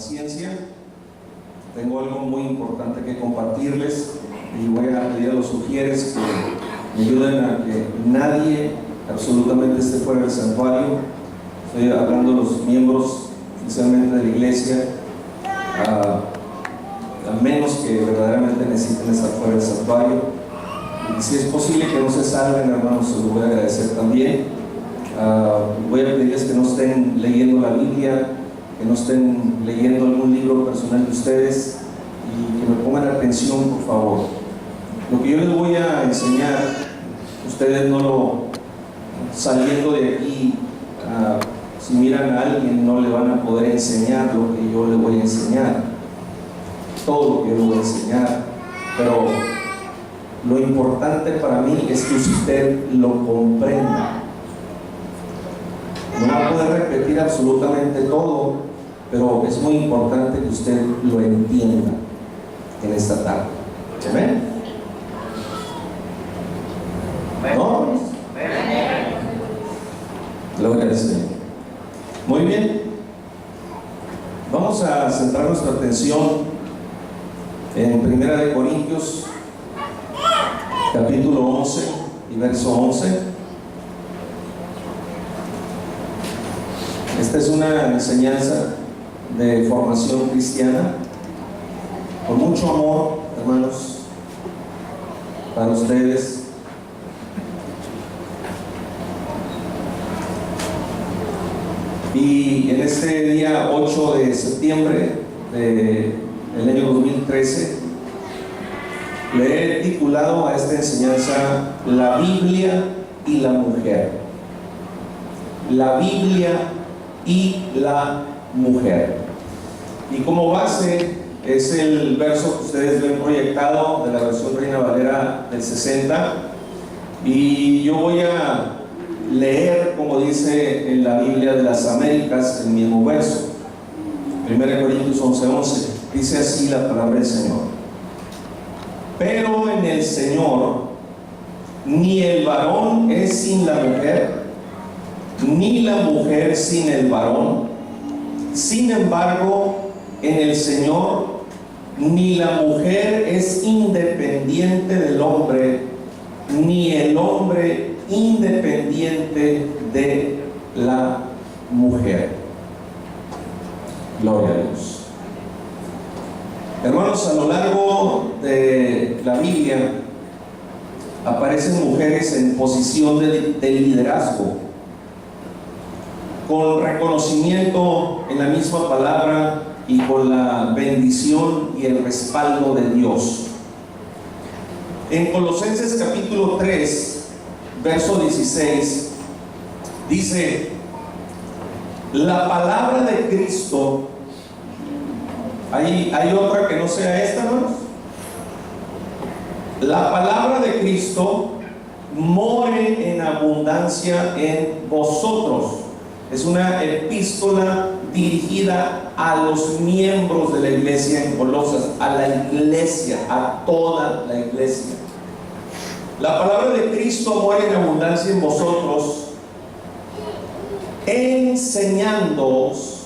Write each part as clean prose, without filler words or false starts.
paciencia. Tengo algo muy importante que compartirles y voy a pedir a los sugieres que me ayuden a que nadie absolutamente esté fuera del santuario. Estoy hablando de los miembros oficialmente de la iglesia, a menos que verdaderamente necesiten estar fuera del santuario. Y si es posible que no se salven, hermanos, se los voy a agradecer también. Voy a pedirles que no estén leyendo la Biblia, que no estén leyendo algún libro personal de ustedes y que me pongan atención, por favor. Lo que yo les voy a enseñar, ustedes no lo, saliendo de aquí, si miran a alguien no le van a poder enseñar lo que yo les voy a enseñar, todo lo que yo les voy a enseñar, pero lo importante para mí es que usted lo comprenda. No va a poder repetir absolutamente todo, pero es muy importante que usted lo entienda en esta tarde. ¿Amén? ¿No? Gloria al Señor. Muy bien. Vamos a centrar nuestra atención en 1 Corintios capítulo 11 y verso 11. Esta es una enseñanza de formación cristiana con mucho amor, hermanos, para ustedes. Y en este día 8 de septiembre del año 2013 le he titulado a esta enseñanza La Biblia y la mujer. La Biblia y la mujer. Y como base es el verso que ustedes ven proyectado de la versión Reina Valera del 60, y yo voy a leer, como dice en la Biblia de las Américas, el mismo verso. 1 Corintios 11:11 dice así la palabra del Señor: pero en el Señor ni el varón es sin la mujer, ni la mujer sin el varón. Sin embargo, en el Señor ni la mujer es independiente del hombre, ni el hombre independiente de la mujer. Gloria a Dios. Hermanos, a lo largo de la Biblia aparecen mujeres en posición de liderazgo, con reconocimiento en la misma palabra y con la bendición y el respaldo de Dios. En Colosenses capítulo 3, verso 16, dice: la palabra de Cristo. ¿Hay otra que no sea esta, hermanos? La palabra de Cristo more en abundancia en vosotros. Es una epístola dirigida a los miembros de la iglesia en Colosas, a la iglesia, a toda la iglesia. La palabra de Cristo more en abundancia en vosotros, enseñándoos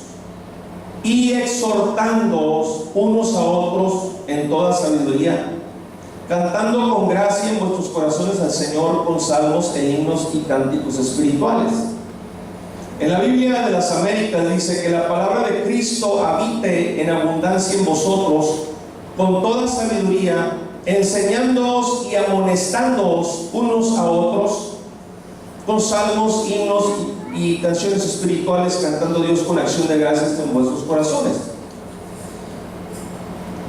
y exhortándoos unos a otros en toda sabiduría, cantando con gracia en vuestros corazones al Señor con salmos e himnos y cánticos espirituales. En la Biblia de las Américas dice que la palabra de Cristo habite en abundancia en vosotros con toda sabiduría, enseñándoos y amonestándoos unos a otros con salmos, himnos y canciones espirituales, cantando a Dios con acción de gracias en vuestros corazones.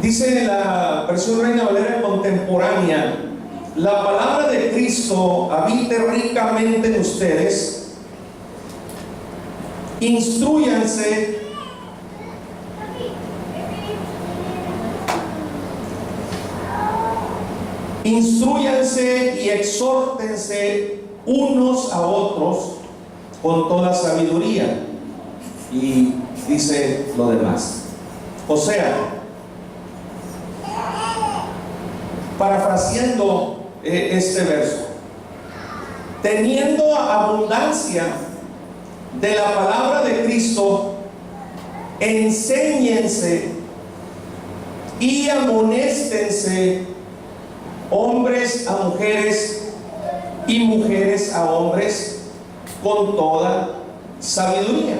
Dice la versión Reina Valera contemporánea: la palabra de Cristo habite ricamente en ustedes. Instrúyanse y exhórtense unos a otros con toda sabiduría. Y dice lo demás. O sea, parafraseando este verso, teniendo abundancia de la palabra de Cristo, enséñense y amonéstense hombres a mujeres y mujeres a hombres con toda sabiduría.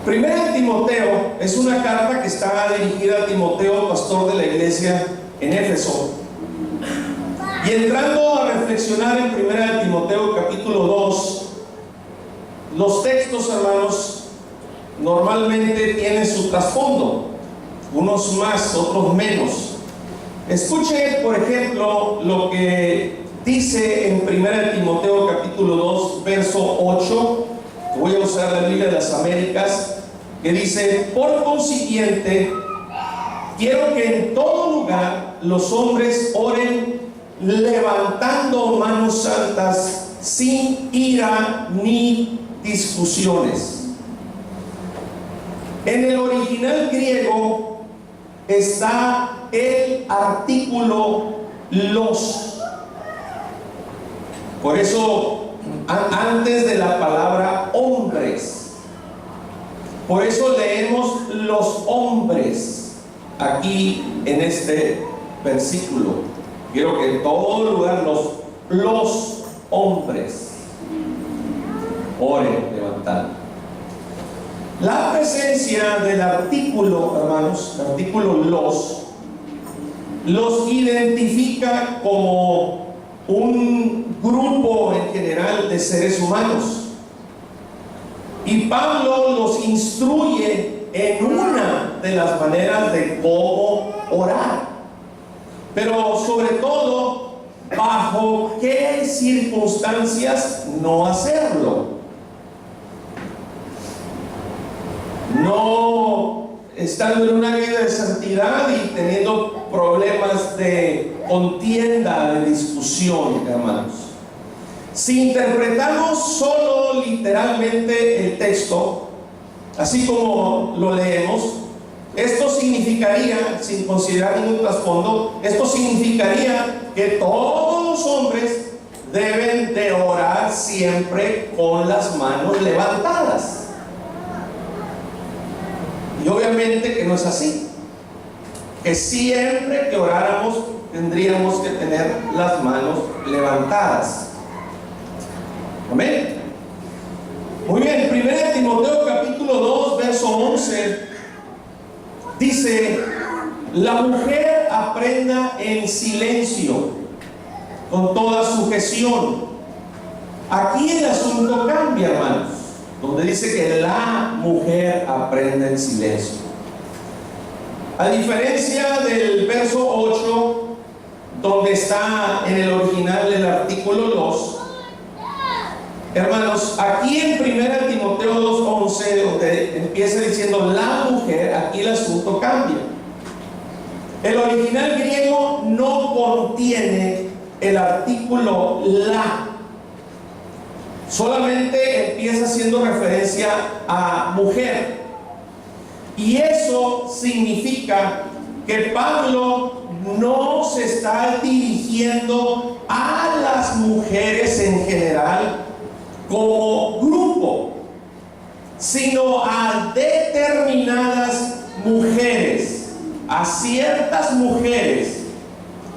Primera de Timoteo es una carta que está dirigida a Timoteo, pastor de la iglesia en Éfeso. Y entrando a reflexionar en Primera de Timoteo capítulo 2, los textos, hermanos, normalmente tienen su trasfondo, unos más, otros menos. Escuche, por ejemplo, lo que dice en Primera de Timoteo capítulo 2, verso 8. Voy a usar la Biblia de las Américas, que dice: por consiguiente, quiero que en todo lugar los hombres oren levantando manos santas, sin ira ni discusiones. En el original griego está el artículo los. Por eso, antes de la palabra hombres. Por eso leemos los hombres aquí en este versículo. Quiero que en todo lugar los hombres oren levantando. La presencia del artículo, hermanos, el artículo los identifica como un grupo en general de seres humanos. Y Pablo los instruye en una de las maneras de cómo orar. Pero sobre todo, bajo qué circunstancias no hacerlo. No estando en una vida de santidad y teniendo problemas de contienda, de discusión, hermanos. Si interpretamos solo literalmente el texto, así como lo leemos, esto significaría, sin considerar ningún trasfondo, esto significaría que todos los hombres deben de orar siempre con las manos levantadas. Y obviamente que no es así. Que siempre que oráramos tendríamos que tener las manos levantadas. Amén. Muy bien, 1 Timoteo capítulo 2, verso 11 dice: la mujer aprenda en silencio, con toda sujeción. Aquí el asunto cambia, hermanos, donde dice que la mujer aprenda en silencio. A diferencia del verso 8, donde está en el original el artículo 2, hermanos, aquí en 1 Timoteo 2:11, donde empieza diciendo la mujer, aquí el asunto cambia. El original griego no contiene el artículo la. Solamente empieza haciendo referencia a mujer. Y eso significa que Pablo no se está dirigiendo a las mujeres en general como grupo, sino a determinadas mujeres, a ciertas mujeres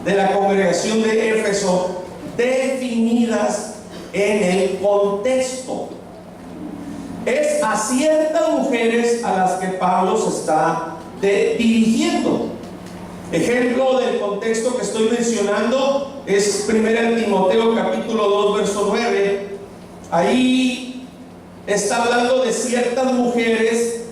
de la congregación de Éfeso definidas en el contexto. Es a ciertas mujeres a las que Pablo se está dirigiendo. Ejemplo del contexto que estoy mencionando es 1 Timoteo capítulo 2, verso 9. Ahí está hablando de ciertas mujeres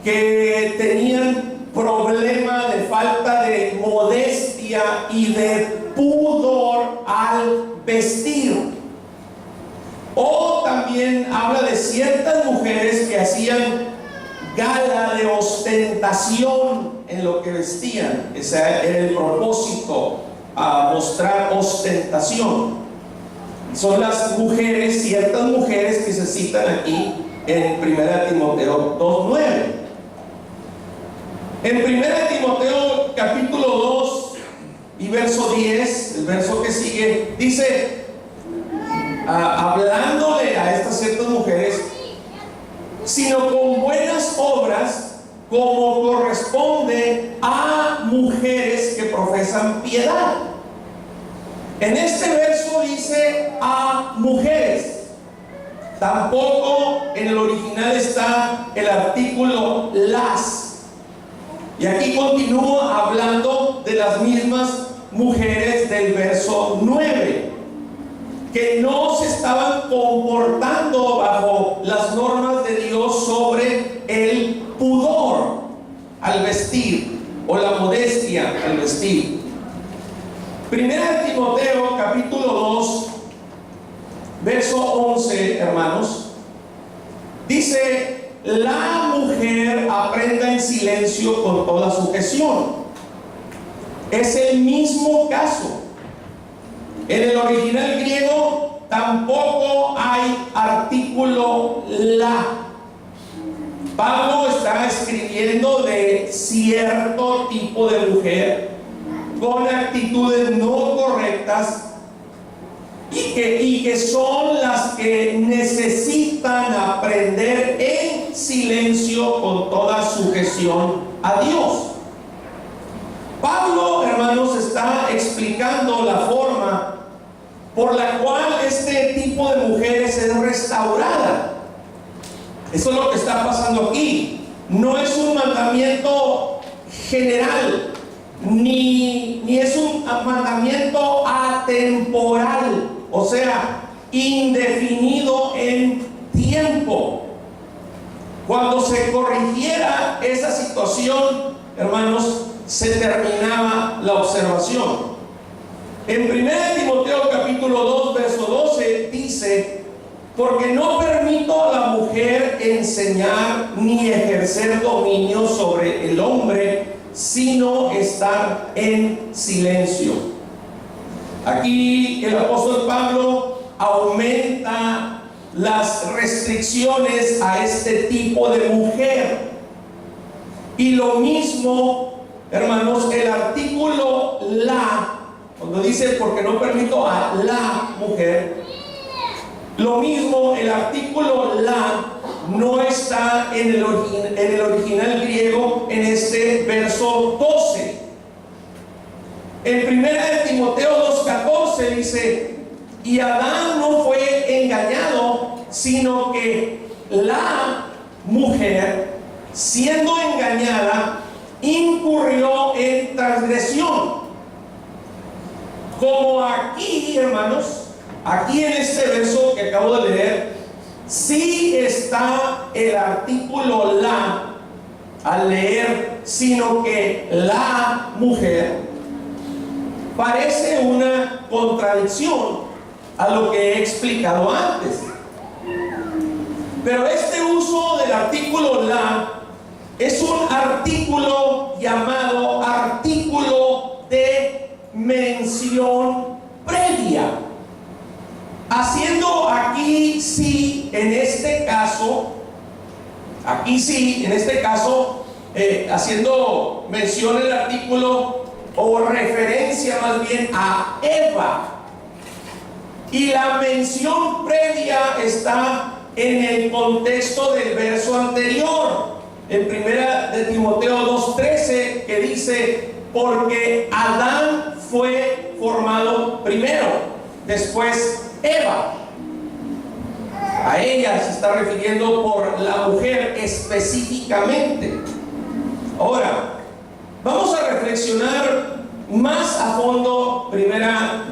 que tenían problema de falta de modestia y de pudor al vestir. O también habla de ciertas mujeres que hacían gala de ostentación en lo que vestían. Ese era el propósito, a mostrar ostentación. Son las mujeres, ciertas mujeres que se citan aquí en 1 Timoteo 2:9. En 1 Timoteo capítulo 2 y verso 10, el verso que sigue, dice, hablándole a estas ciertas mujeres, sino con buenas obras, como corresponde a mujeres que profesan piedad. En este verso dice a mujeres. Tampoco en el original está el artículo las. Y aquí continúa hablando de las mismas mujeres del verso 9, que no se estaban comportando bajo las normas de Dios sobre el pudor al vestir, o la modestia al vestir. Primera de Timoteo, capítulo 2, verso 11, hermanos, dice: la mujer aprenda en silencio con toda sujeción. Es el mismo caso. En el original griego tampoco hay artículo la. Pablo está escribiendo de cierto tipo de mujer con actitudes no correctas y que son las que necesitan aprender en silencio con toda sujeción a Dios. Pablo, hermanos, está explicando la forma por la cual este tipo de mujeres es restaurada. Eso es lo que está pasando aquí. No es un mandamiento general, ni es un mandamiento atemporal, o sea, indefinido en tiempo. Cuando se corrigiera esa situación, hermanos, se terminaba la observación. En 1 Timoteo capítulo 2, verso 12 dice: porque no permito a la mujer enseñar ni ejercer dominio sobre el hombre, sino estar en silencio. Aquí el apóstol Pablo aumenta las restricciones a este tipo de mujer. Y lo mismo, hermanos, el artículo la, cuando dice porque no permito a la mujer, lo mismo el artículo la no está en el original griego en este verso 12. En 1 Timoteo 2:14 dice: y Adán no fue engañado, sino que la mujer, siendo engañada, incurrió en transgresión. Como aquí, hermanos, aquí en este verso que acabo de leer, sí está el artículo la al leer, sino que la mujer, parece una contradicción a lo que he explicado antes. Pero este uso del artículo la es un artículo llamado artículo de mención previa, haciendo aquí sí, en este caso, haciendo mención el artículo o referencia más bien a Eva. Y la mención previa está en el contexto del verso anterior, en 1 de Timoteo 2:13, que dice: porque Adán fue formado primero, después Eva. A ella se está refiriendo por la mujer específicamente. Ahora, vamos a reflexionar más a fondo 1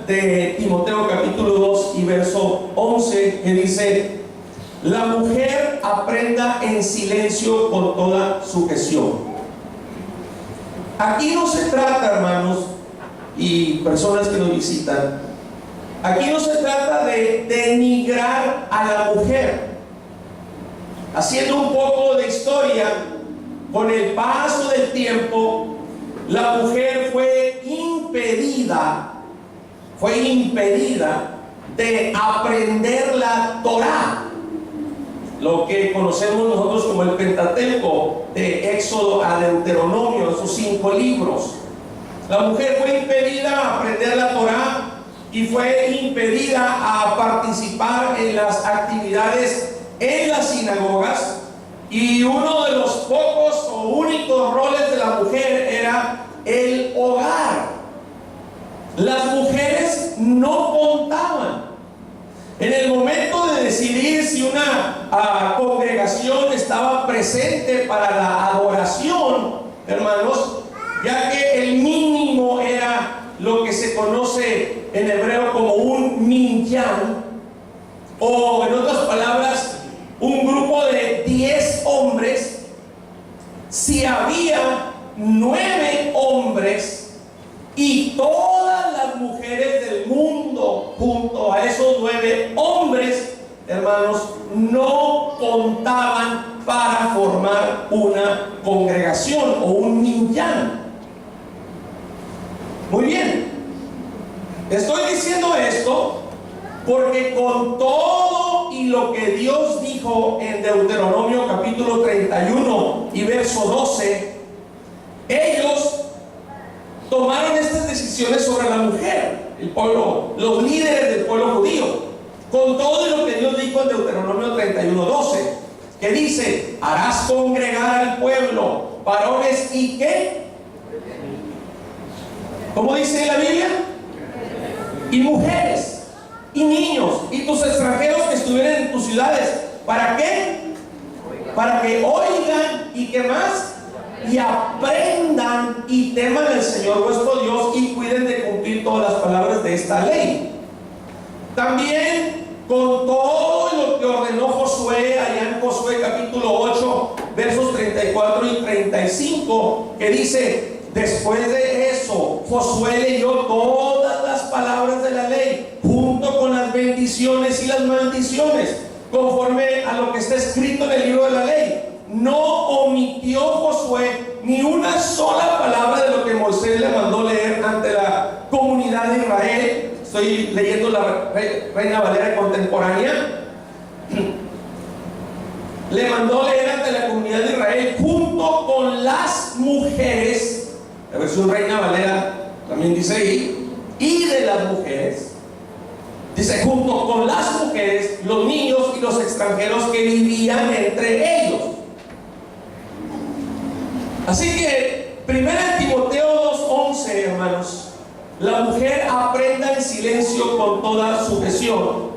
de Timoteo capítulo 2 y verso 11, que dice: la mujer aprenda en silencio con toda sujeción. Aquí no se trata, hermanos y personas que nos visitan, aquí no se trata de denigrar a la mujer. Haciendo un poco de historia, con el paso del tiempo, la mujer fue impedida de aprender la Torá, lo que conocemos nosotros como el Pentateuco, de Éxodo a Deuteronomio, esos 5 libros. La mujer fue impedida a aprender la Torá y fue impedida a participar en las actividades en las sinagogas, Y uno de los pocos o únicos roles de la mujer era el hogar. Las mujeres no contaban. En el momento de decidir si una congregación estaba presente para la adoración, hermanos, ya que el mínimo era lo que se conoce en hebreo como un minyan, o en otras palabras, un grupo de 10 hombres. Si había 9 hombres y todas las mujeres del mundo junto a esos 9 hombres, hermanos, no contaban para formar una congregación o un minyan. Muy bien, estoy diciendo esto porque con todo y lo que Dios dijo en Deuteronomio capítulo 31 y verso 12, ellos tomaron estas decisiones sobre la mujer, el pueblo, los líderes del pueblo judío, con todo lo que Dios dijo en Deuteronomio 31:12, que dice: harás congregar al pueblo, varones y ¿qué? ¿Cómo dice la Biblia? Y mujeres y niños y tus extranjeros que estuvieran en tus ciudades. ¿Para qué? Para que oigan y ¿qué más? Y aprendan y teman al Señor vuestro Dios y cuiden de cumplir todas las palabras de esta ley. También con todo lo que ordenó Josué allá en Josué capítulo 8 versos 34 y 35, que dice: después de eso Josué leyó todas las palabras de la ley junto con las bendiciones y las maldiciones conforme a lo que está escrito en el libro de la ley. No omitió Josué ni una sola palabra de lo que Moisés le mandó leer ante la comunidad de Israel. Estoy leyendo la Reina Valera contemporánea. Le mandó leer ante la comunidad de Israel junto con las mujeres. La versión Reina Valera también dice ahí, y de las mujeres. Dice junto con las mujeres, los niños y los extranjeros que vivían entre ellos. Así que 1 Timoteo 2:11, hermanos, la mujer aprenda en silencio con toda sujeción.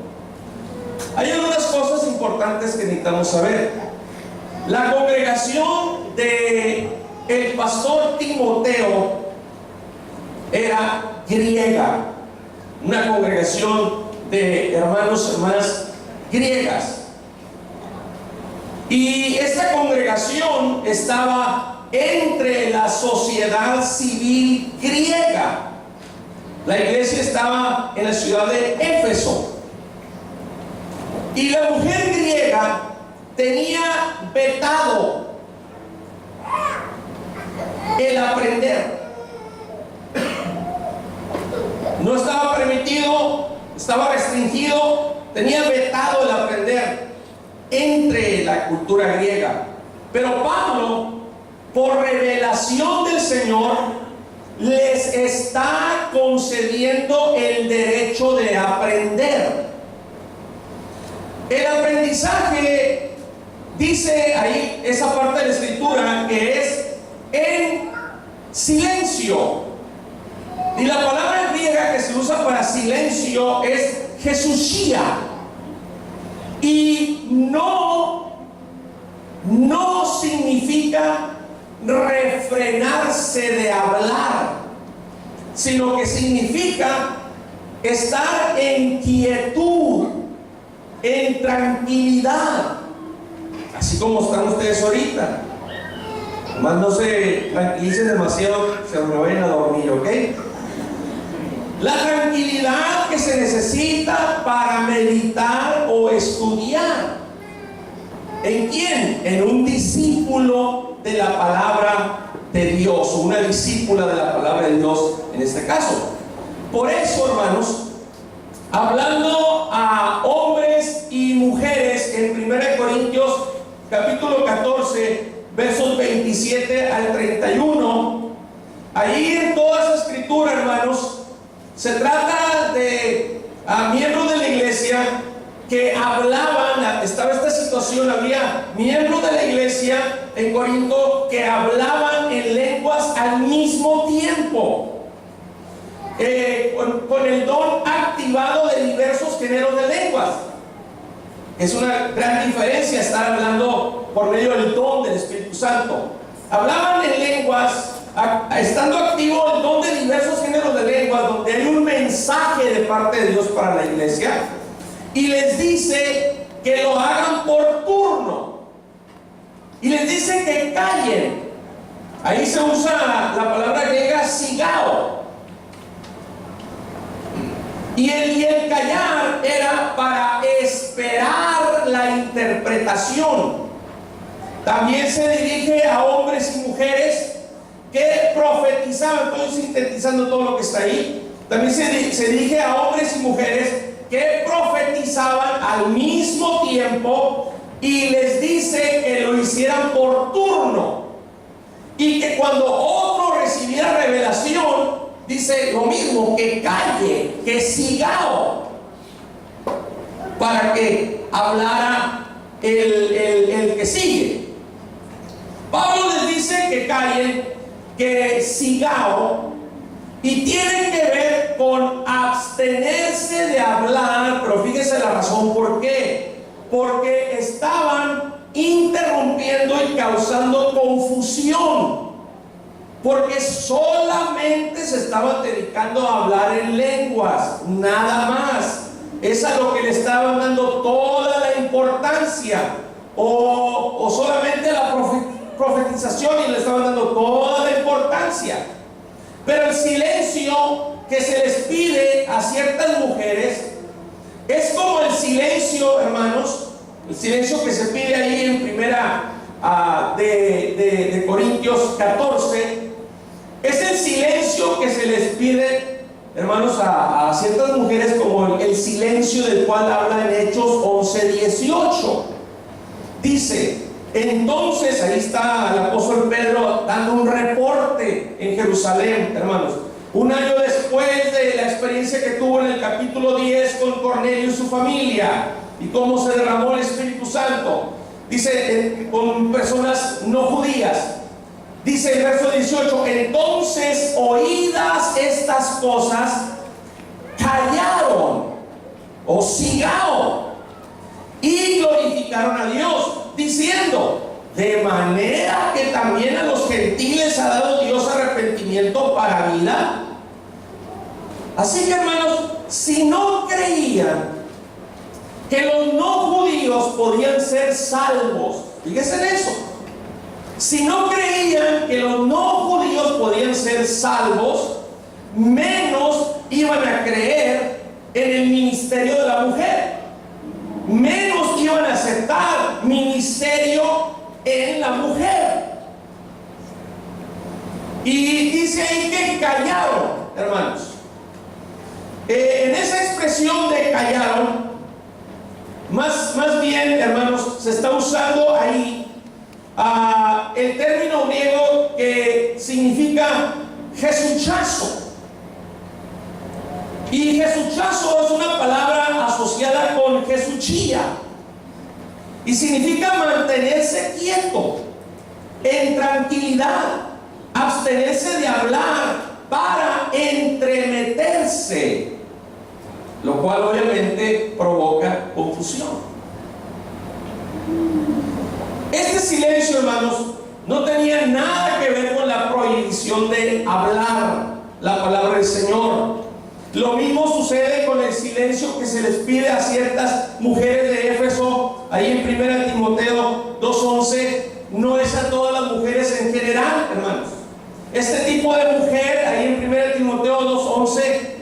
Hay algunas cosas importantes que necesitamos saber. La congregación de el pastor Timoteo era griega, una congregación de hermanos y hermanas griegas, y esta congregación estaba entre la sociedad civil griega. La iglesia estaba en la ciudad de Éfeso, y la mujer griega tenía vetado el aprender. No estaba permitido, estaba restringido, tenía vetado el aprender entre la cultura griega. Pero Pablo, por revelación del Señor, les está concediendo el derecho de aprender. El aprendizaje, dice ahí esa parte de la escritura, que es en silencio. Y la palabra griega que se usa para silencio es Jesushia. Y no significa refrenarse de hablar, sino que significa estar en quietud, en tranquilidad, así como están ustedes ahorita. Nomás no se tranquilicen demasiado, se me vayan a dormir, ¿ok? La tranquilidad que se necesita para meditar o estudiar. ¿En quién? En un discípulo de la palabra de Dios, o una discípula de la palabra de Dios en este caso. Por eso, hermanos, hablando a hombres y mujeres en 1 Corintios capítulo 14 versos 27 al 31, ahí en toda esa escritura, hermanos, se trata de miembros de la iglesia que hablaban, estaba esta situación, había miembros de la iglesia en Corinto que hablaban en lenguas al mismo tiempo, con el don activado de diversos géneros de lenguas. Es una gran diferencia estar hablando por medio del don del Espíritu Santo. Hablaban en lenguas, estando activo el don de diversos géneros de lenguas, donde hay un mensaje de parte de Dios para la iglesia, y les dice que lo hagan por turno, y les dice que callen. Ahí se usa la palabra griega sigao, y el callar era para esperar la interpretación. También se dirige a hombres y mujeres que profetizaban. Estoy sintetizando todo lo que está ahí. También se dirige a hombres y mujeres que profetizaban al mismo tiempo, y les dice que lo hicieran por turno, y que cuando otro recibiera revelación, dice lo mismo, que calle, que sigao, para que hablara el que sigue. Pablo les dice que callen, que sigao, y tiene que ver con abstenerse de hablar. Pero fíjese la razón por qué. Porque estaban interrumpiendo y causando confusión, porque solamente se estaban dedicando a hablar en lenguas, nada más. Es a lo que le estaban dando toda la importancia, o solamente la profetización, y le estaban dando toda la importancia. Pero el silencio que se les pide a ciertas mujeres es como el silencio, hermanos, el silencio que se pide ahí en primera de Corintios 14. Es el silencio que se les pide, hermanos, a ciertas mujeres, como el silencio del cual habla en Hechos 11:18. Dice: entonces, ahí está el apóstol Pedro dando un reporte en Jerusalén, hermanos, un año después de la experiencia que tuvo en el capítulo 10 con Cornelio y su familia, y cómo se derramó el Espíritu Santo. Dice, con personas no judías. Dice el verso 18: entonces, oídas estas cosas, callaron, o sigao, y glorificaron a Dios, diciendo: de manera que también a los gentiles ha dado Dios arrepentimiento para vida. Así que, hermanos, si no creían que los no judíos podían ser salvos, fíjense en eso. Si no creían que los no judíos podían ser salvos, menos iban a creer en el ministerio de la mujer, menos iban a aceptar ministerio en la mujer. Y dice ahí que callaron, hermanos. En esa expresión de callaron, más bien, hermanos, se está usando ahí el término griego que significa jesuchazo. Y jesuchazo es una palabra asociada con jesuchía, y significa mantenerse quieto, en tranquilidad, abstenerse de hablar para entremeterse, lo cual obviamente provoca confusión. Este silencio, hermanos, no tenía nada que ver con la prohibición de hablar la palabra del Señor. Lo mismo sucede con el silencio que se les pide a ciertas mujeres de Éfeso, ahí en 1 Timoteo 2:11. No es a todas las mujeres en general, hermanos. Este tipo de mujer, ahí en 1 Timoteo 2:11,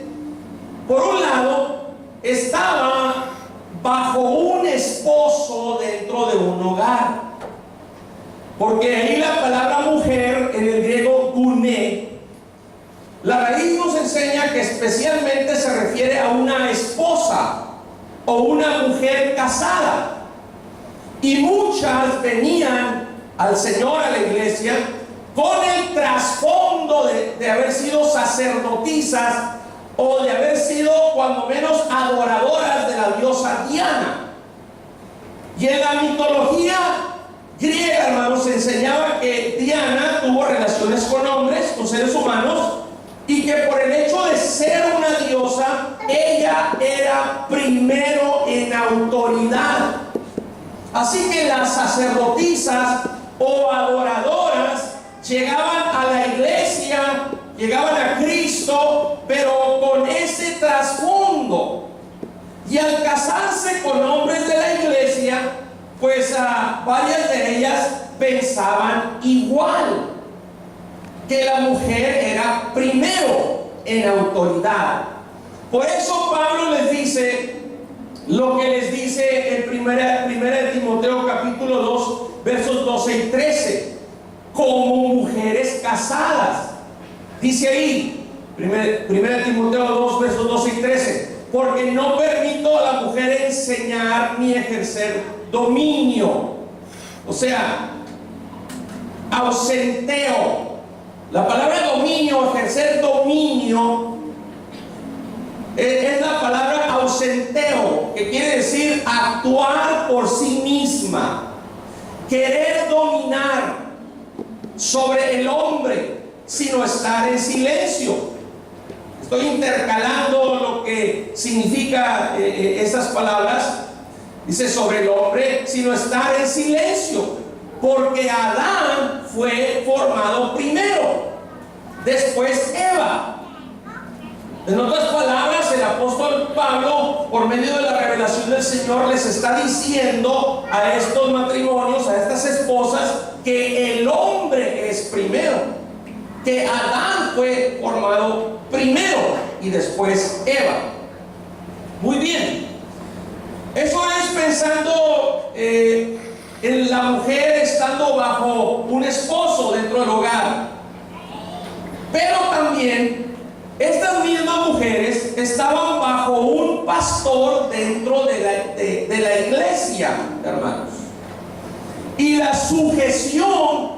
por un lado, estaba bajo un esposo dentro de un hogar. Porque ahí la palabra mujer, en el griego guné, la raíz nos enseña que especialmente se refiere a una esposa o una mujer casada. Y muchas venían al Señor, a la iglesia, con el trasfondo de haber sido sacerdotisas o de haber sido cuando menos adoradoras de la diosa Diana. Y en la mitología griega, hermanos, se enseñaba que Diana tuvo relaciones con hombres, con seres humanos, y que por el hecho de ser una diosa, ella era primero en autoridad. Así que las sacerdotisas o adoradoras llegaban a la iglesia, llegaban a Cristo, pero con ese trasfondo. Y al casarse con hombres de la iglesia, pues varias de ellas pensaban igual, que la mujer era primero en autoridad. Por eso Pablo les dice lo que les dice en primera de Timoteo capítulo 2 versos 12 y 13, como mujeres casadas. Dice ahí, primera de Timoteo 2 versos 12 y 13, porque no permito a la mujer enseñar ni ejercer dominio. O sea, ausenteo. La palabra dominio, ejercer dominio, es la palabra ausenteo, que quiere decir actuar por sí misma, querer dominar sobre el hombre, sino estar en silencio. Estoy intercalando lo que significa esas palabras. Dice sobre el hombre, sino estar en silencio, porque Adán fue formado primero, después Eva. En otras palabras, el apóstol Pablo, por medio de la revelación del Señor, les está diciendo a estos matrimonios, a estas esposas, que el hombre es primero, que Adán fue formado primero y después Eva. Muy bien, eso es pensando en la mujer estando bajo un esposo dentro del hogar. Pero también estas mismas mujeres estaban bajo un pastor dentro de la iglesia, hermanos. Y la sujeción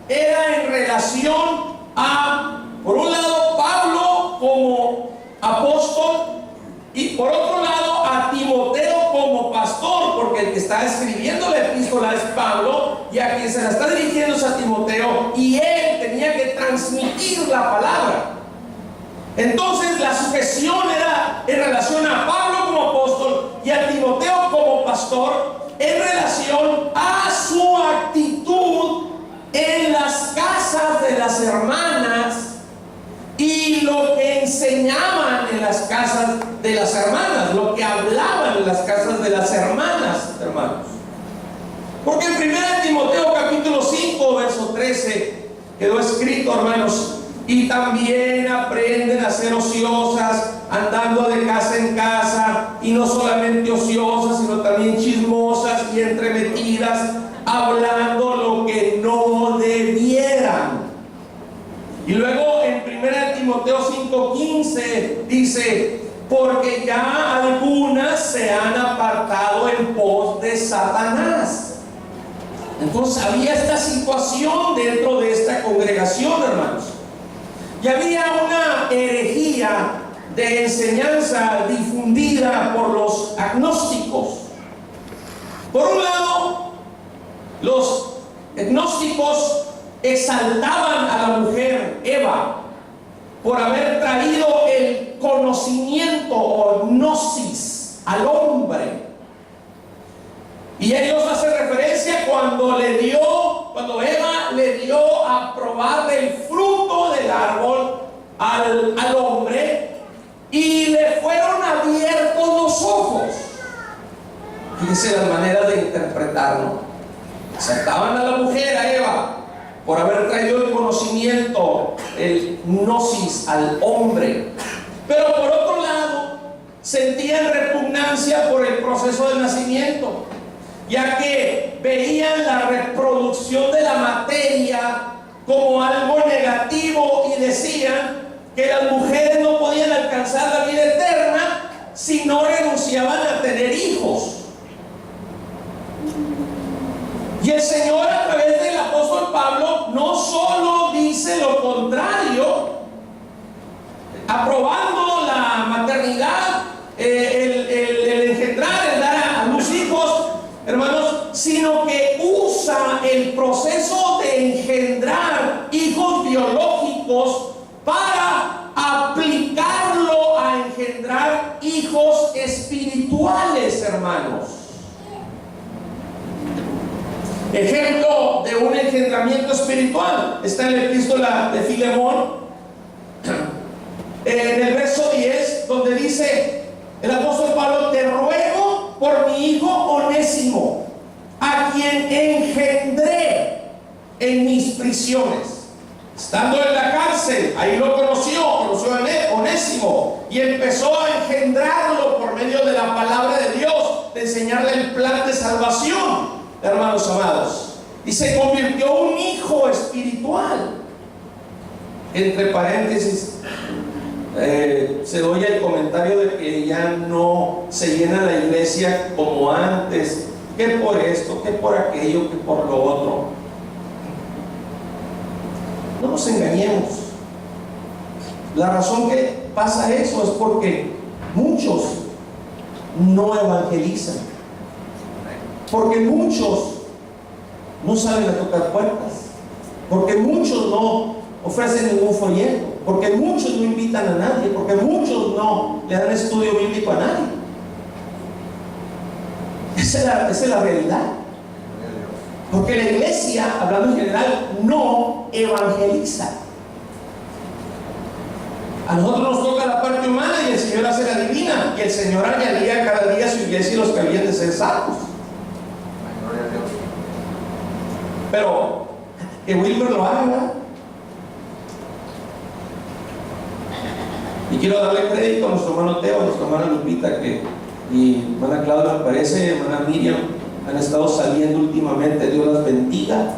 era en relación a, por un lado, Pablo como apóstol, y por otro lado a Timoteo como pastor, porque el que está escribiendo la epístola es Pablo, y a quien se la está dirigiendo es a Timoteo, y él tenía que transmitir la palabra. Entonces la sujeción era en relación a Pablo como apóstol y a Timoteo como pastor, en relación a su actitud en las casas de las hermanas y lo que enseñaban en las casas de las hermanas, lo que hablaban en las casas de las hermanas, hermanos. Porque en 1 Timoteo capítulo 5 verso 13 quedó escrito, hermanos: y también aprenden a ser ociosas, andando de casa en casa, y no solamente ociosas, sino también chismosas y entremetidas, hablando lo que no debieran. Y luego en 1 Timoteo 5:15 dice: porque ya algunas se han apartado en pos de Satanás. Entonces había esta situación dentro de esta congregación, hermanos. Y había una herejía de enseñanza difundida por los agnósticos. Por un lado, los agnósticos exaltaban a la mujer Eva por haber traído el conocimiento o gnosis al hombre. Y ellos hacen referencia cuando Eva le dio a probar del fruto del árbol al hombre, y le fueron abiertos los ojos. Fíjense las maneras de interpretarlo. Exaltaban a la mujer, a Eva, por haber traído el conocimiento, el gnosis al hombre. Pero por otro lado, sentían repugnancia por el proceso del nacimiento, ya que veían la reproducción de la materia como algo negativo y decían que las mujeres no podían alcanzar la vida eterna si no renunciaban a tener hijos. Y el Señor, a través del apóstol Pablo, no solo dice lo contrario, aprobando la biológicos para aplicarlo a engendrar hijos espirituales, hermanos. Ejemplo de un engendramiento espiritual está en la epístola de Filemón, en el verso 10, donde dice el apóstol Pablo: te ruego por mi hijo Onésimo, a quien engendré en mis prisiones. Estando en la cárcel, ahí lo conoció a Onésimo, y empezó a engendrarlo por medio de la palabra de Dios, de enseñarle el plan de salvación, hermanos amados. Y se convirtió en un hijo espiritual. Entre paréntesis, se doy el comentario de que ya no se llena la iglesia como antes, que por esto, que por aquello, que por lo otro. No nos engañemos. La razón que pasa eso es porque muchos no evangelizan, porque muchos no saben a tocar puertas, porque muchos no ofrecen ningún folleto, porque muchos no invitan a nadie, porque muchos no le dan estudio bíblico a nadie. Esa es la realidad. Porque la iglesia, hablando en general, no evangeliza. A nosotros nos toca la parte humana y el Señor hace la divina, y el Señor añadía cada día a su iglesia y los que habían de ser salvos. Pero que Wilmer lo haga, ¿verdad? Y quiero darle crédito a nuestro hermano Teo, a nuestra hermana Lupita, y hermana Claudia, me parece, hermana Miriam, han estado saliendo últimamente. Dios las bendiga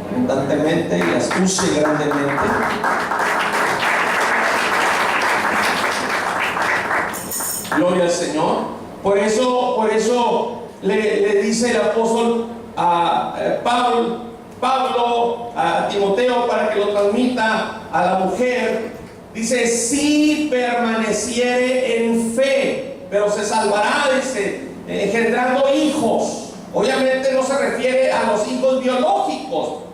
abundantemente y las use grandemente. Gloria al Señor. Por eso le dice el apóstol a Pablo a Timoteo, para que lo transmita a la mujer. Dice: si permaneciere en fe, pero se salvará, dice, engendrando hijos. Obviamente no se refiere a los hijos biológicos,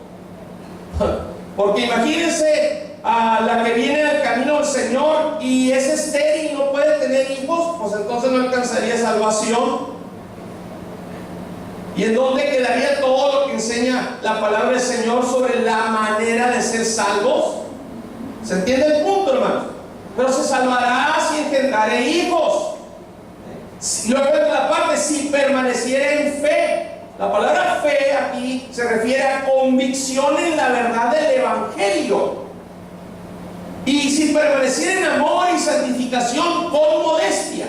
porque imagínense a la que viene al camino del Señor y es estéril y no puede tener hijos, pues entonces no alcanzaría salvación. ¿Y en dónde quedaría todo lo que enseña la palabra del Señor sobre la manera de ser salvos? ¿Se entiende el punto, hermano? Pero se salvará si engendrare hijos. Luego de la parte: si permaneciera en fe. La palabra fe aquí se refiere a convicción en la verdad del evangelio. Y si permaneciera en amor y santificación con modestia.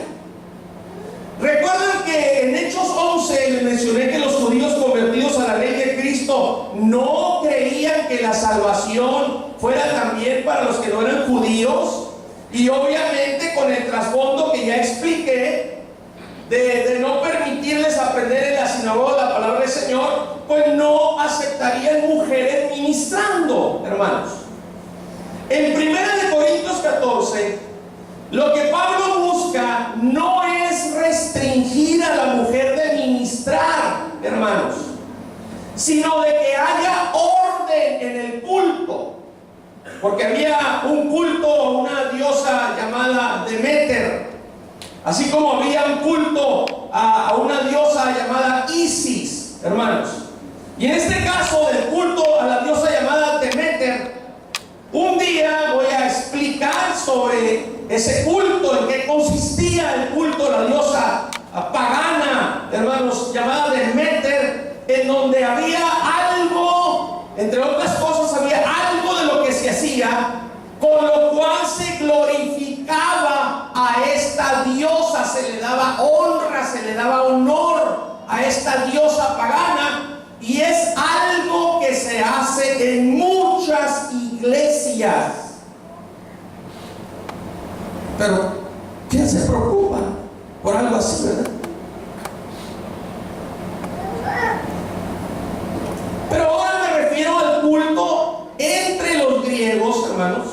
Recuerden que en Hechos 11 les mencioné que los judíos convertidos a la ley de Cristo no creían que la salvación fuera también para los que no eran judíos, y obviamente con el trasfondo que ya expliqué de no permitirles aprender en la sinagoga la palabra del Señor, pues no aceptarían mujeres ministrando, hermanos. En 1 Corintios 14, lo que Pablo busca no es restringir a la mujer de ministrar, hermanos, sino de que haya orden en el culto. Porque había un culto a una diosa llamada Demeter, así como había un culto a una diosa llamada Isis, hermanos. Y en este caso del culto a la diosa llamada Demeter, un día voy a explicar sobre ese culto, en qué consistía el culto a la diosa pagana, hermanos, llamada Demeter, en donde había algo, entre otras cosas, había algo de lo que se hacía, con lo cual se glorificaba a esta diosa, se le daba honra, se le daba honor a esta diosa pagana. Y es algo que se hace en muchas iglesias. Pero ¿quién se preocupa por algo así, verdad? Pero ahora me refiero al culto entre los griegos, hermanos.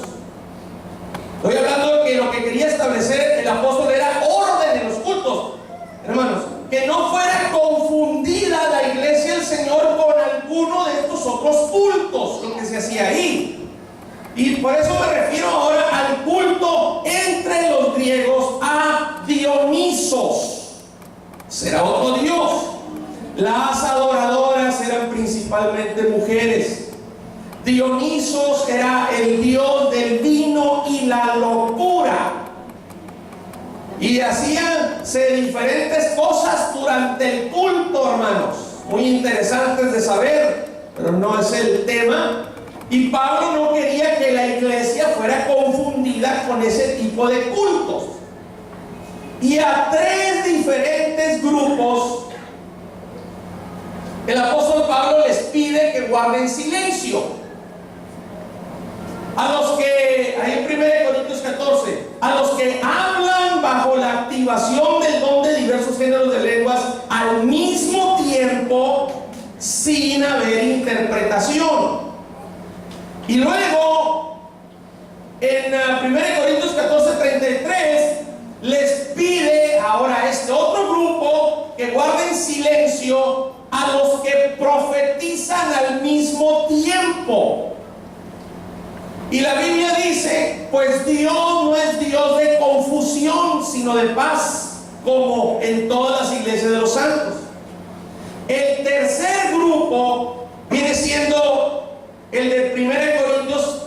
Estoy hablando de que lo que quería establecer el apóstol era orden en los cultos, hermanos. Que no fuera confundida la iglesia del Señor con alguno de estos otros cultos, lo que se hacía ahí. Y por eso me refiero ahora al culto entre los griegos a Dionisos. Será otro dios. Las adoradoras eran principalmente mujeres. Dionisos era el dios del vino y la locura. Y hacíanse diferentes cosas durante el culto, hermanos. Muy interesantes de saber, pero no es el tema. Y Pablo no quería que la iglesia fuera confundida con ese tipo de cultos. Y a 3 diferentes grupos el apóstol Pablo les pide que guarden silencio. A los que, ahí en 1 Corintios 14, a los que hablan bajo la activación del don de diversos géneros de lenguas al mismo tiempo sin haber interpretación. Y luego en 1 Corintios 14:33 les pide ahora a este otro grupo que guarden silencio a los que profetizan al mismo tiempo. Y la Biblia dice, pues Dios no es Dios de confusión, sino de paz, como en todas las iglesias de los santos. El tercer grupo viene siendo el de 1 Corintios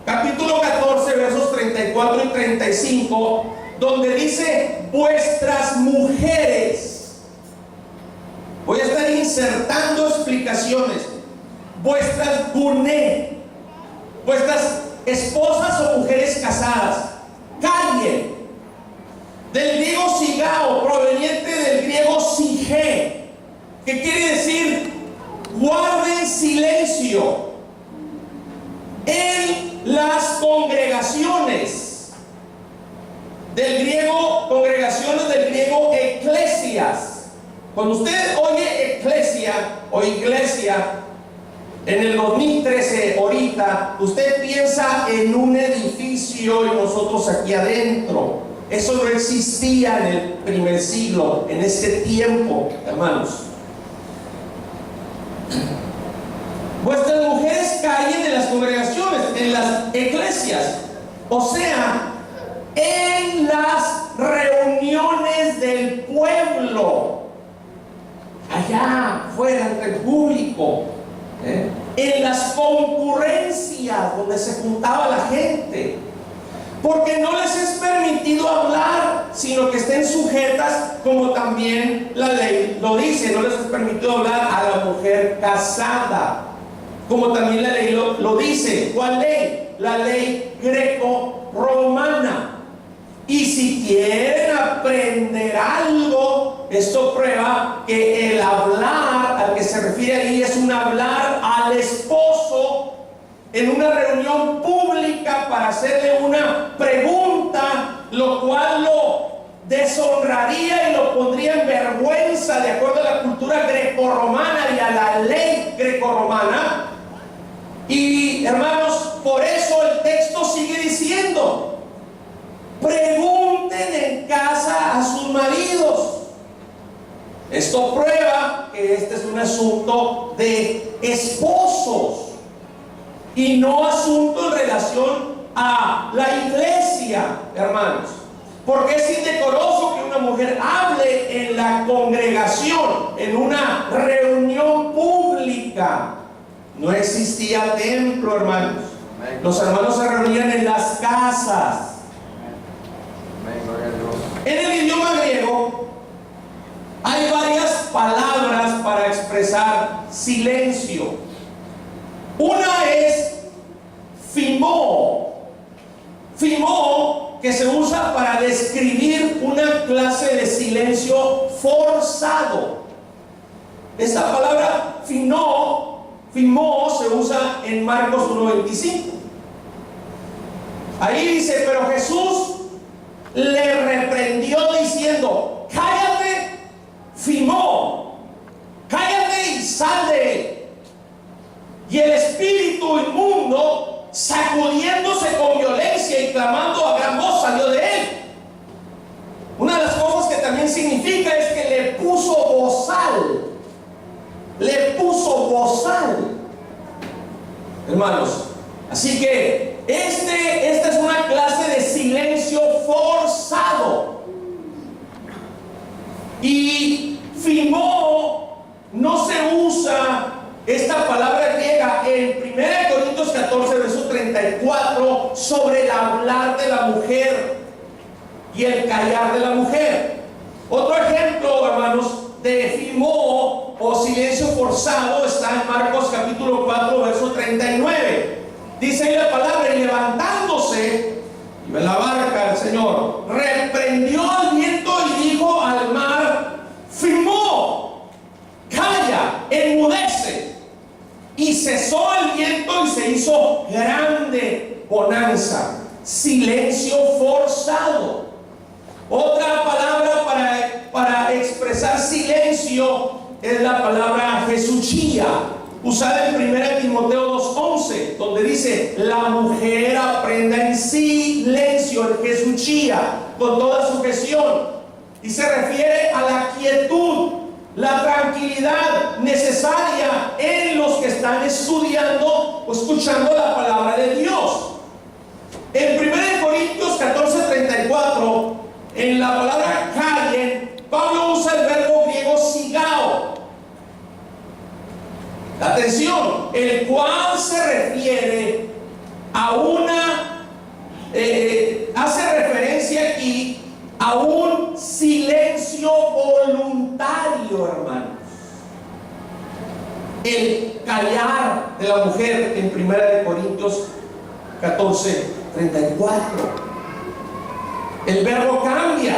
capítulo 14, versos 34 y 35, donde dice, vuestras mujeres. Voy a estar insertando explicaciones. Vuestras guné, vuestras esposas o mujeres casadas, callen. Del griego sigao, proveniente del griego sige, que quiere decir guarden silencio en las congregaciones. Del griego, congregaciones del griego eclesias. Cuando usted oye eclesia o iglesia en el 2013, ahorita, usted piensa en un edificio y nosotros aquí adentro. Eso no existía en el primer siglo, en este tiempo, hermanos. Vuestras mujeres callen en las congregaciones, en las eclesias, o sea, en las reuniones del pueblo, allá afuera entre el público, en las concurrencias donde se juntaba la gente, porque no les es permitido hablar, sino que estén sujetas, como también la ley lo dice. No les es permitido hablar a la mujer casada, como también la ley lo dice. ¿Cuál ley? La ley greco-romana. Y si quieren aprender algo, esto prueba que el hablar al que se refiere ahí es un hablar al esposo en una reunión pública para hacerle una pregunta, lo cual lo deshonraría y lo pondría en vergüenza de acuerdo a la cultura grecorromana y a la ley grecorromana. Y hermanos, por eso el texto sigue diciendo, pregunten en casa a sus maridos. Esto prueba que este es un asunto de esposos y no asunto en relación a la iglesia, hermanos. Porque es indecoroso que una mujer hable en la congregación, en una reunión pública. No existía templo, hermanos. Los hermanos se reunían en las casas. En el idioma griego hay varias palabras para expresar silencio. Una es phimo. Phimo, que se usa para describir una clase de silencio forzado. Esta palabra phimo se usa en Marcos 1:25. Ahí dice, pero Jesús le reprendió diciendo, cállate, phimo, cállate y sal de él. Y el espíritu inmundo, sacudiéndose con violencia y clamando a gran voz, salió de él. Una de las cosas que también significa es que le puso bozal. Le puso bozal. Hermanos, Así que esta es una clase de silencio forzado. Y Fimó no se usa esta palabra griega en 1 Corintios 14, verso 34, sobre el hablar de la mujer y el callar de la mujer. Otro ejemplo, hermanos, de Fimó o silencio forzado está en Marcos capítulo 4, verso 39. Dice ahí la palabra: y levantándose, iba en la barca el Señor, reprendió al viento y dijo al mar: Fimó, calla, enmudece. Y cesó el viento y se hizo grande bonanza. Silencio forzado. Otra palabra para expresar silencio es la palabra jesuchía, usada en 1 Timoteo 2:11, donde dice: la mujer aprenda en silencio, en jesuchía, con toda sujeción. Y se refiere a la quietud, la tranquilidad necesaria en los que están estudiando o escuchando la palabra de Dios. En 1 Corintios 14:34, en la palabra callen, Pablo usa el verbo griego sigao. Atención, el cual se refiere a hace referencia aquí a un silencio voluntario, hermanos. El callar de la mujer en 1 Corintios 14:34. El verbo cambia.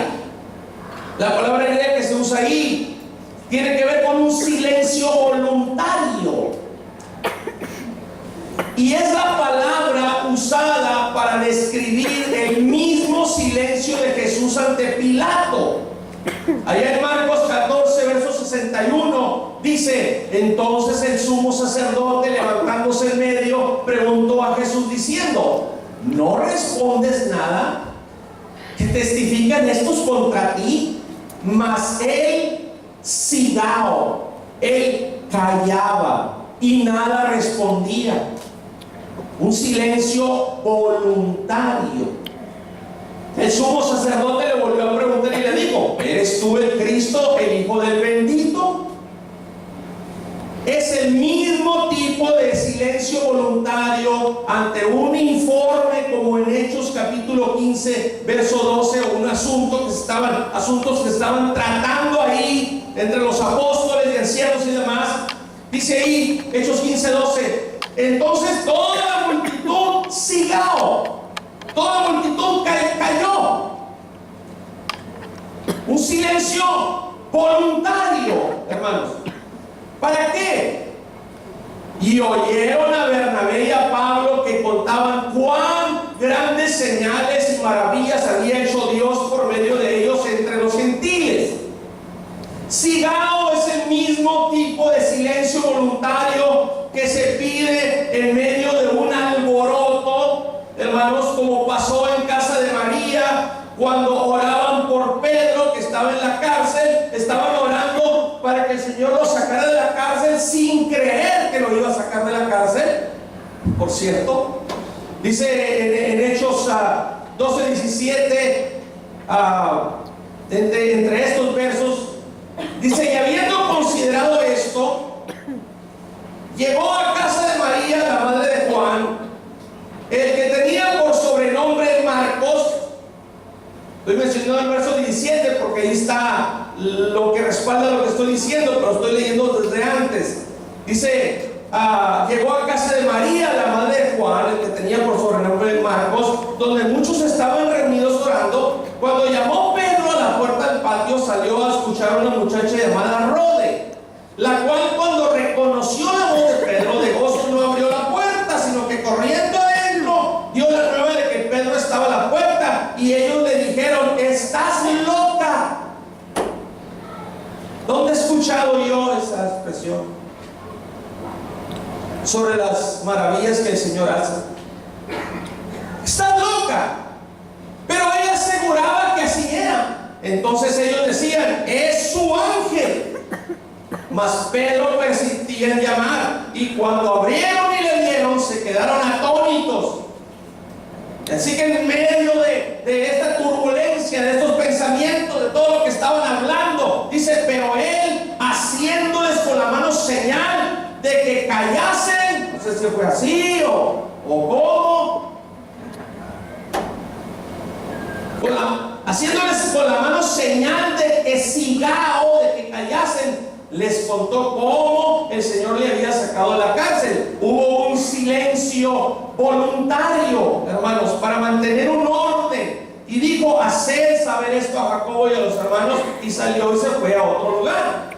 La palabra griega que se usa ahí tiene que ver con un silencio voluntario. Y es la palabra usada para describir el mismo silencio de Jesús ante Pilato. Allá en Marcos 14, verso 61, dice: entonces el sumo sacerdote, levantándose en medio, preguntó a Jesús diciendo: ¿no respondes nada? ¿Que testifican estos contra ti? Mas él sigao, él callaba y nada respondía. Un silencio voluntario. El sumo sacerdote le volvió a preguntar y le dijo: ¿eres tú el Cristo, el Hijo del Bendito? Es el mismo tipo de silencio voluntario ante un informe, como en Hechos capítulo 15, verso 12, un asuntos que estaban tratando ahí entre los apóstoles y ancianos y demás. Dice ahí, Hechos 15, 12: entonces toda la multitud sigao, toda la multitud cayó. Un silencio voluntario, hermanos. ¿Para qué? Y oyeron a Bernabé y a Pablo que contaban cuán grandes señales y maravillas había hecho Dios por medio de ellos entre los gentiles. Sigao es el mismo tipo de silencio voluntario que se pide en medio de un alboroto, hermanos, como pasó en casa de María cuando oraban por Pedro, que estaba en la cárcel. Estaban orando para que el Señor lo sacara de la cárcel sin creer que lo iba a sacar de la cárcel. Por cierto, dice en Hechos 12, 17, entre estos versos, dice: y habiendo considerado esto, llegó a casa de María, la madre de Juan, el que tenía por sobrenombre Marcos. Estoy mencionando el verso 17 porque ahí está lo que respalda lo que estoy diciendo, pero estoy leyendo desde antes. Dice: llegó a casa de María, la madre de Juan, el que tenía por sobrenombre Marcos, donde muchos estaban reunidos orando. Cuando llamó Pedro a la puerta del patio, salió a escuchar a una muchacha llamada Rode, la cual, cuando reconoció la voz de Pedro, de gozo no abrió la puerta, sino que corriendo adentro dio la nueva de que Pedro estaba a la puerta. Y ellos le dijeron: ¿estás loca? ¿Dónde he escuchado yo esa expresión? Sobre las maravillas que el Señor hace. ¿Estás loca? Pero ella aseguraba que así era. Entonces ellos decían: es su ángel. Mas Pedro persistía en llamar, y cuando abrieron y le vieron, se quedaron atónitos. Así que en medio de esta turbulencia, de estos pensamientos, de todo lo que estaban hablando, dice, pero él haciéndoles con la mano señal de que callasen, no sé si fue así o cómo, haciéndoles con la mano señal de que sigao, de que callasen, les contó cómo el Señor le había sacado de la cárcel. Hubo un silencio voluntario, hermanos, para mantener un orden. Y dijo, haced saber esto a Jacobo y a los hermanos, y salió y se fue a otro lugar.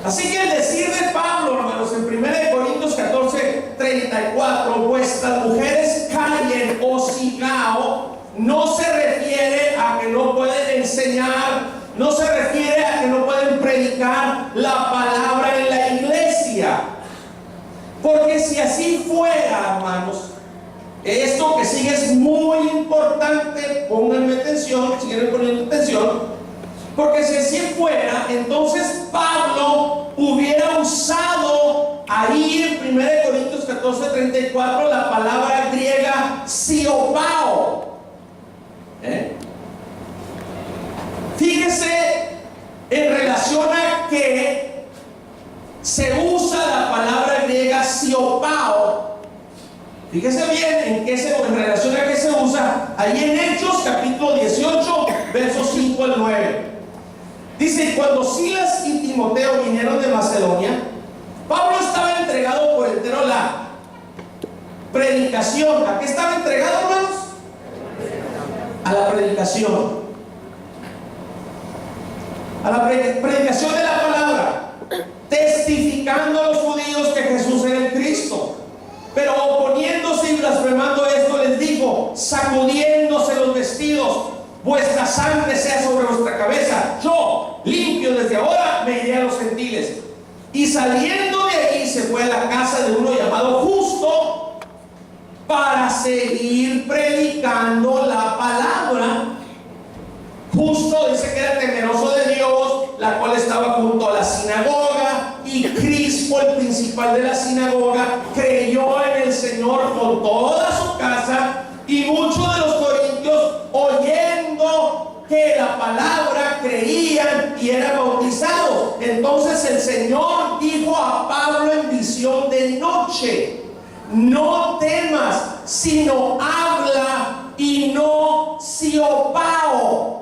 Así que el decir de Pablo, hermanos, en 1 Corintios 14:34, vuestras mujeres callen o sigao, no se refiere a que no pueden enseñar, no se refiere a que no pueden predicar la palabra en la iglesia. Porque si así fuera, hermanos, esto que sigue es muy importante, pónganme atención, si quieren poner atención, porque si así fuera, entonces Pablo hubiera usado ahí en 1 Corintios 14:34 la palabra griega siopao. Fíjese en relación a que se usa la palabra griega siopao. Fíjese bien en relación a qué se usa ahí en Hechos capítulo 18 versos 5 al 9. Dice, cuando Silas y Timoteo vinieron de Macedonia, Pablo estaba entregado por entero a la predicación. ¿A qué estaba entregado, hermanos? A la predicación. A la predicación de la palabra, testificando a los judíos que Jesús era el Cristo. Pero oponiéndose y blasfemando esto, les dijo, sacudiéndose los vestidos, vuestra sangre sea sobre vuestra cabeza. Yo, limpio desde ahora, me iré a los gentiles. Y saliendo de ahí se fue a la casa de uno llamado Justo para seguir predicando la palabra. Justo dice que era temeroso de Dios, la cual estaba junto a la sinagoga, y Crispo, el principal de la sinagoga, creyó en el Señor con toda su casa, y muchos de los corintios, oyendo que la palabra, creían y eran bautizados. Entonces el Señor dijo a Pablo en visión de noche, no temas, sino habla y no siopao,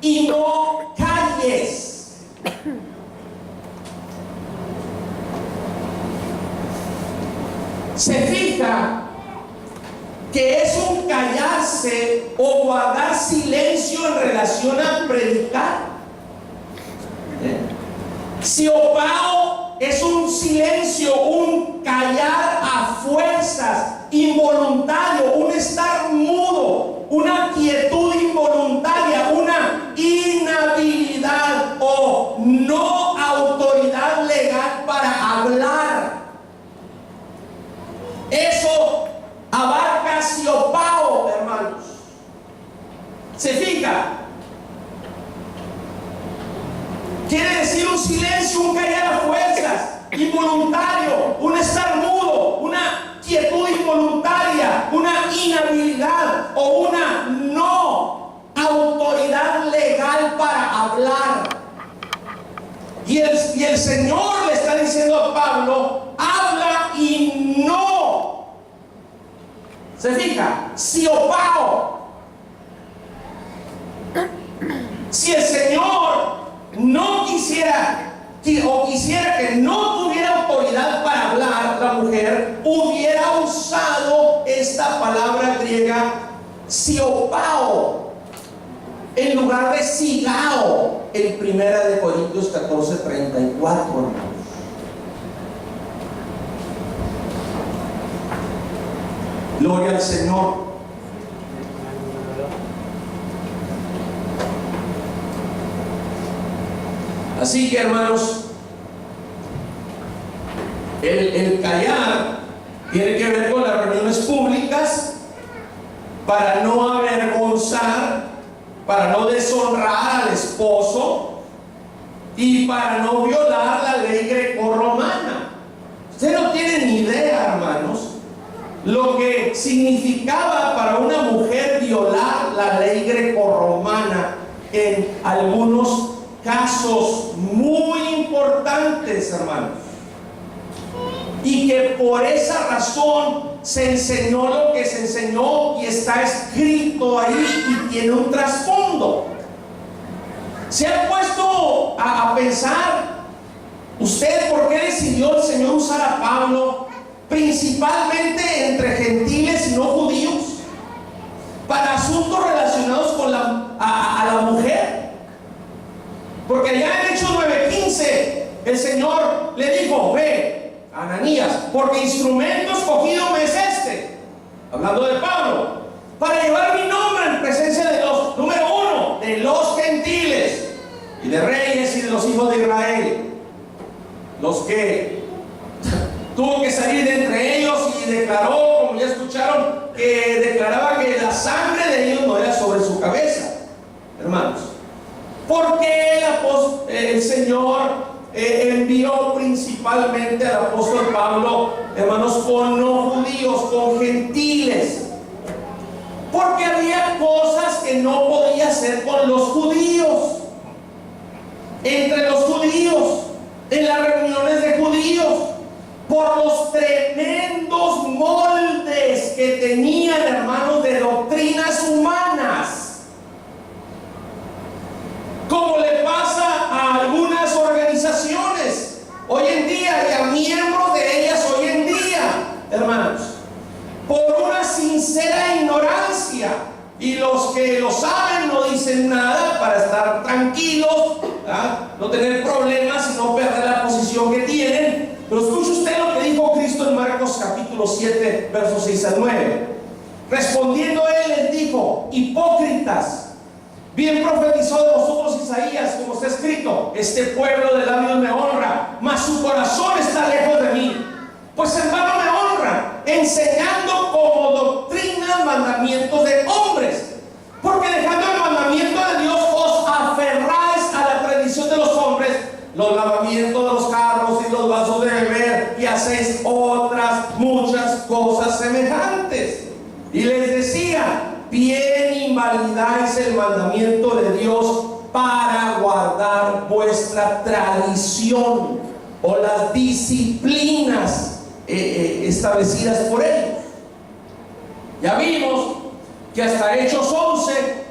y no calles. Se fija que es un callarse o guardar silencio en relación a predicar. Siopao es un silencio, un callar a fuerzas, involuntario, un estar mudo, una quietud involuntaria, una inhabilidad o no autoridad legal para hablar. Eso abarca siopao, hermanos. ¿Se fija? Quiere decir un silencio, un callar a fuerzas, involuntario, un estar mudo, una quietud involuntaria, una inhabilidad o una no autoridad legal para hablar. Y el Señor le está diciendo a Pablo, habla y no. ¿Se fija? Siopao. Si el Señor no quisiera o quisiera que no tuviera autoridad para hablar, la mujer hubiera usado esta palabra griega siopao en lugar de sigao en 1 Corintios 14:34. Gloria al Señor. Así que, hermanos, el callar tiene que ver con las reuniones públicas para no avergonzar, para no deshonrar al esposo y para no violar la ley grecorromana. Usted no tiene ni idea, hermanos, lo que significaba para una mujer violar la ley grecorromana en algunos casos muy importantes, hermanos. Y que por esa razón se enseñó lo que se enseñó y está escrito ahí y tiene un trasfondo. ¿Se ha puesto a pensar usted por qué decidió el Señor usar a Pablo principalmente entre gentiles y no judíos para asuntos relacionados con a la mujer? Porque allá en Hechos 9:15 el Señor le dijo: ve, Ananías, porque instrumento escogido me es este, hablando de Pablo, para llevar mi nombre en presencia de los, número uno, de los gentiles y de reyes y de los hijos de Israel, los que tuvo que salir de entre ellos, y declaró, como ya escucharon, que declaraba que la sangre de ellos no era sobre su cabeza, hermanos. Porque el Señor envió principalmente al apóstol Pablo, hermanos, con no judíos, con gentiles? Porque había cosas que no podía hacer con los judíos, entre los judíos, en las reuniones de judíos, por los tremendos moldes que tenían, hermanos, de doctrinas humanas. Como le pasa a algunas organizaciones hoy en día y a miembros de ellas hoy en día, hermanos, por una sincera ignorancia, y los que lo saben no dicen nada para estar tranquilos, ¿verdad? No tener problemas y no perder la posición que tienen. Pero escuche usted lo que dijo Cristo en Marcos capítulo 7, versos 6 al 9. Respondiendo él les dijo: hipócritas, bien profetizó de vosotros Isaías, como está escrito: este pueblo de labios me honra, mas su corazón está lejos de mí. Pues en vano me honra, enseñando como doctrina mandamientos de hombres. Porque dejando el mandamiento de Dios, os aferráis a la tradición de los hombres, los lavamientos de los carros y los vasos de beber, y hacéis otras muchas cosas semejantes. Y les decía: bien invalidáis el mandamiento de Dios para guardar vuestra tradición o las disciplinas establecidas por ellos. Ya vimos que hasta Hechos 11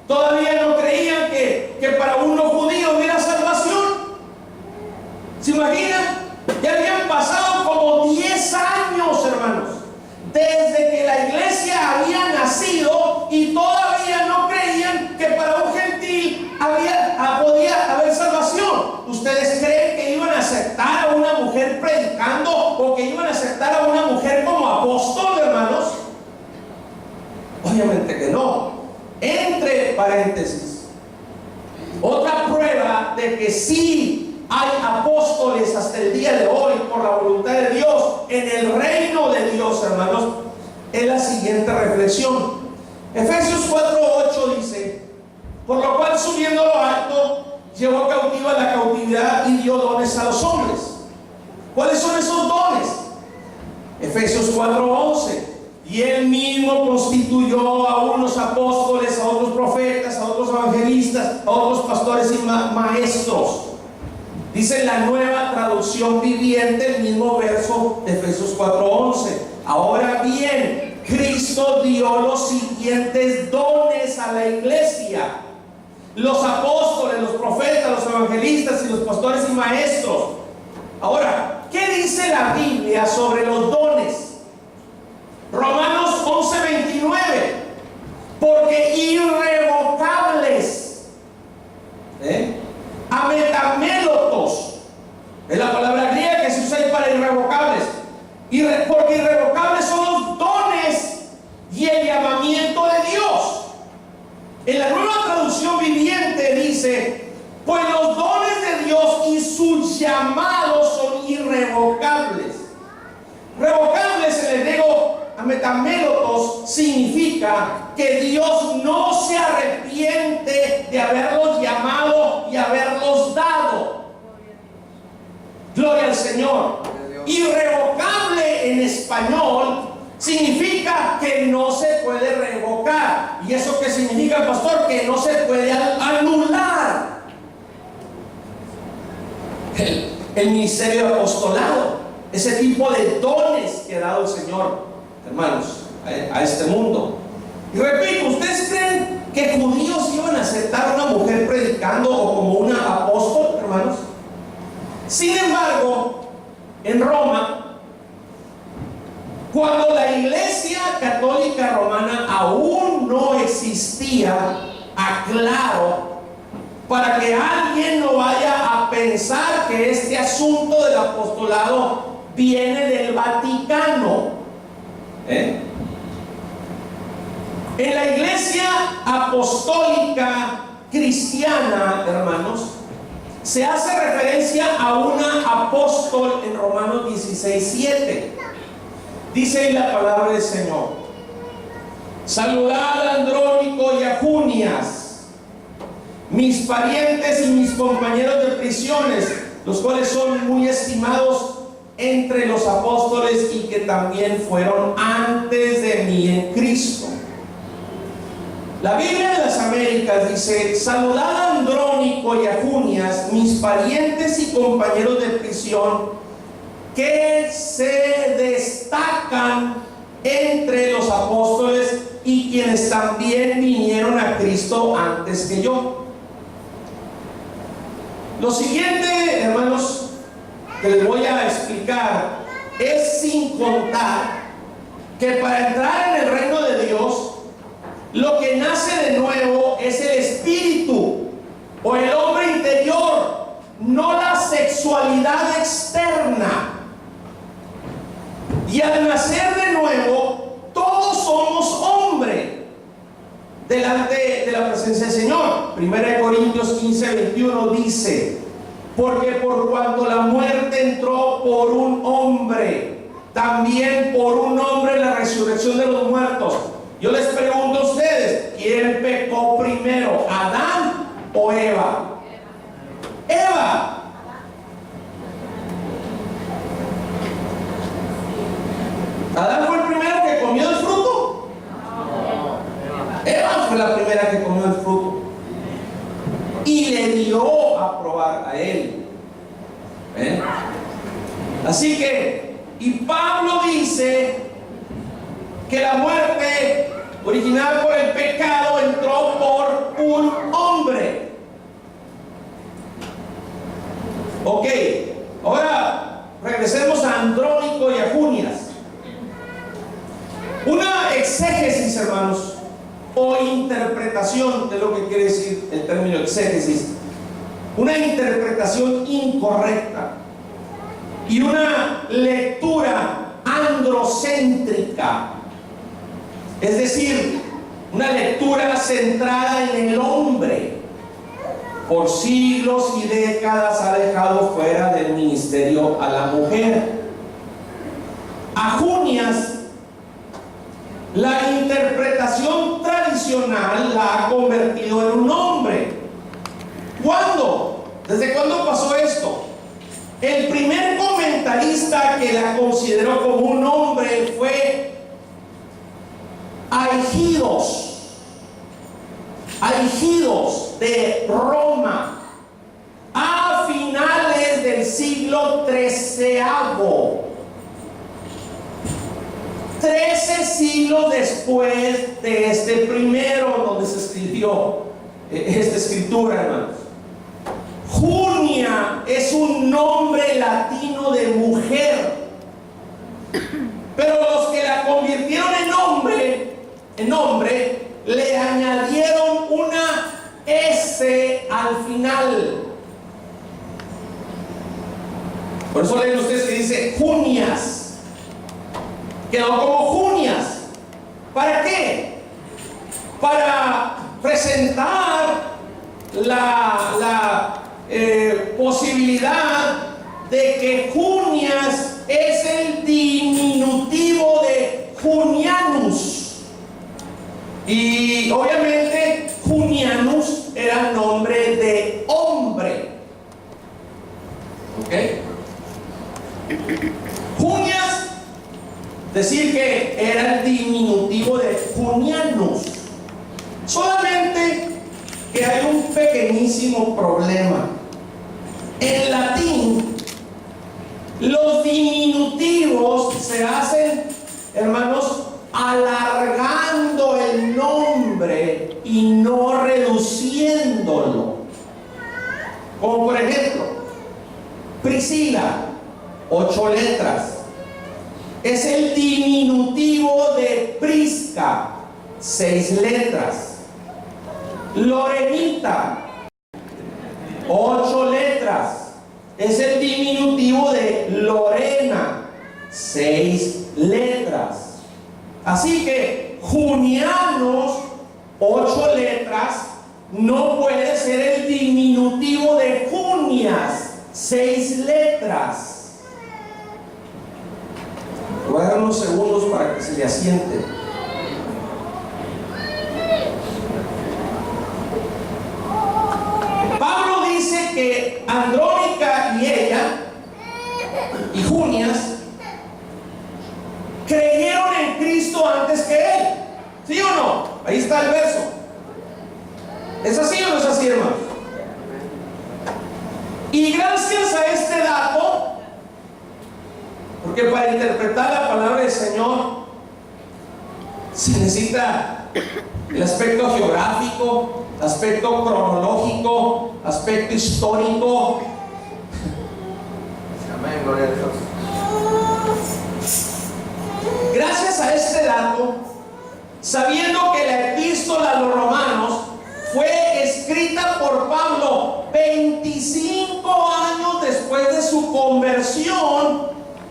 todavía no creían que para un no judío hubiera salvación. ¿Se imaginan? Ya habían pasado como 10 años, hermanos, desde que la iglesia había nacido, y todavía no creían que para un gentil podía haber salvación. ¿Ustedes creen que iban a aceptar a una mujer predicando, o que iban a aceptar a una mujer como apóstol, hermanos? Obviamente que no. Entre paréntesis, otra prueba de que sí hay apóstoles hasta el día de hoy por la voluntad de Dios en el reino de Dios, hermanos, es la siguiente reflexión. Efesios 4:8 dice: por lo cual, subiendo a lo alto, llevó cautiva la cautividad y dio dones a los hombres. ¿Cuáles son esos dones? Efesios 4:11: y él mismo constituyó a unos apóstoles, a otros profetas, a otros evangelistas, a otros pastores y maestros. Dice la Nueva Traducción Viviente, el mismo verso de Efesios 4:11. Ahora bien, Cristo dio los siguientes dones a la iglesia: los apóstoles, los profetas, los evangelistas y los pastores y maestros. Ahora, ¿qué dice la Biblia sobre los dones? Romanos 11:29: porque irrevocables, ametamélotos, es la palabra griega que se usa ahí para irrevocables. Porque irrevocables son los dones y el llamamiento de Dios. En la Nueva Traducción Viviente dice: pues los dones de Dios y sus llamados son irrevocables. Revocables en el griego ametamélotos significa que Dios no se arrepiente de haberlos llamado y haberlos dado. Gloria al Señor. Irrevocable en español significa que no se puede revocar. ¿Y eso qué significa, pastor? Que no se puede anular. El ministerio de apostolado, ese tipo de dones que ha dado el Señor, hermanos, a este mundo. Y repito, ¿ustedes creen que judíos iban a aceptar a una mujer predicando o como una apóstol, hermanos? Sin embargo, en Roma, cuando la Iglesia Católica Romana aún no existía, aclaro, para que alguien no vaya a pensar que este asunto del apostolado viene del Vaticano. En la Iglesia Apostólica Cristiana, hermanos, se hace referencia a una apóstol en Romanos 16:7. Dice la palabra del Señor: saludad a Andrónico y a Junias, mis parientes y mis compañeros de prisiones, los cuales son muy estimados entre los apóstoles y que también fueron antes de mí en Cristo. La Biblia de las Américas dice: saludad a Andrónico y a Junias, mis parientes y compañeros de prisión, que se destacan entre los apóstoles y quienes también vinieron a Cristo antes que yo. Lo siguiente, hermanos, que les voy a explicar es sin contar que para entrar en el reino de Dios, lo que nace de nuevo es el espíritu o el hombre interior, no la sexualidad externa. Y al nacer de nuevo, todos somos hombre delante de la presencia del Señor. 1 Corintios 15:21 dice: porque por cuanto la muerte entró por un hombre, también por un hombre la resurrección de los muertos. Yo les pregunto a ustedes, ¿quién pecó primero, Adán o Eva? Eva. ¿Adán fue el primero que comió el fruto? Eva fue la primera que comió el fruto y le dio a probar a él. Así que, y Pablo dice que la muerte originada por el pecado entró por un hombre. Ok, ahora regresemos a Andrónico y a Junias. Una exégesis, hermanos, o interpretación de lo que quiere decir el término exégesis, una interpretación incorrecta y una lectura androcéntrica, es decir, una lectura centrada en el hombre, por siglos y décadas ha dejado fuera del ministerio a la mujer. A Junias, la interpretación tradicional la ha convertido en un hombre. ¿Cuándo? ¿Desde cuándo pasó esto? El primer comentarista que la consideró como un hombre fue Aigidos de Roma, a finales del siglo XIII. 13 siglos después de este primero donde se escribió esta escritura, hermanos. Junia es un nombre latino de mujer, pero los que la convirtieron en nombre le añadieron una S al final. Por eso leen ustedes que dice Junias. Quedó como Junias. ¿Para qué? Para presentar la posibilidad de que Junias es el diminutivo de Junianus. Y obviamente Junianus era nombre de hombre. ¿Ok? decir que era el diminutivo de Junianus. Solamente que hay un pequeñísimo problema. En latín, los diminutivos se hacen, hermanos, alargando el nombre y no reduciéndolo. Como por ejemplo, Priscila, 8 letras. Es el diminutivo de Prisca, 6 letras. Lorenita, 8 letras. Es el diminutivo de Lorena, 6 letras. Así que Junianos, 8 letras, no puede ser el diminutivo de Junias, 6 letras. Voy a dar unos segundos para que se le asiente. Pablo dice que Andrónica y ella, y Junias, creyeron en Cristo antes que él. ¿Sí o no? Ahí está el verso. ¿Es así o no es así, hermanos? Y gracias a este dato, porque para interpretar la palabra del Señor se necesita el aspecto geográfico, aspecto cronológico, aspecto histórico. Amén, gloria a Dios. Gracias a este dato, sabiendo que la epístola a los romanos fue escrita por Pablo 25 años después de su conversión,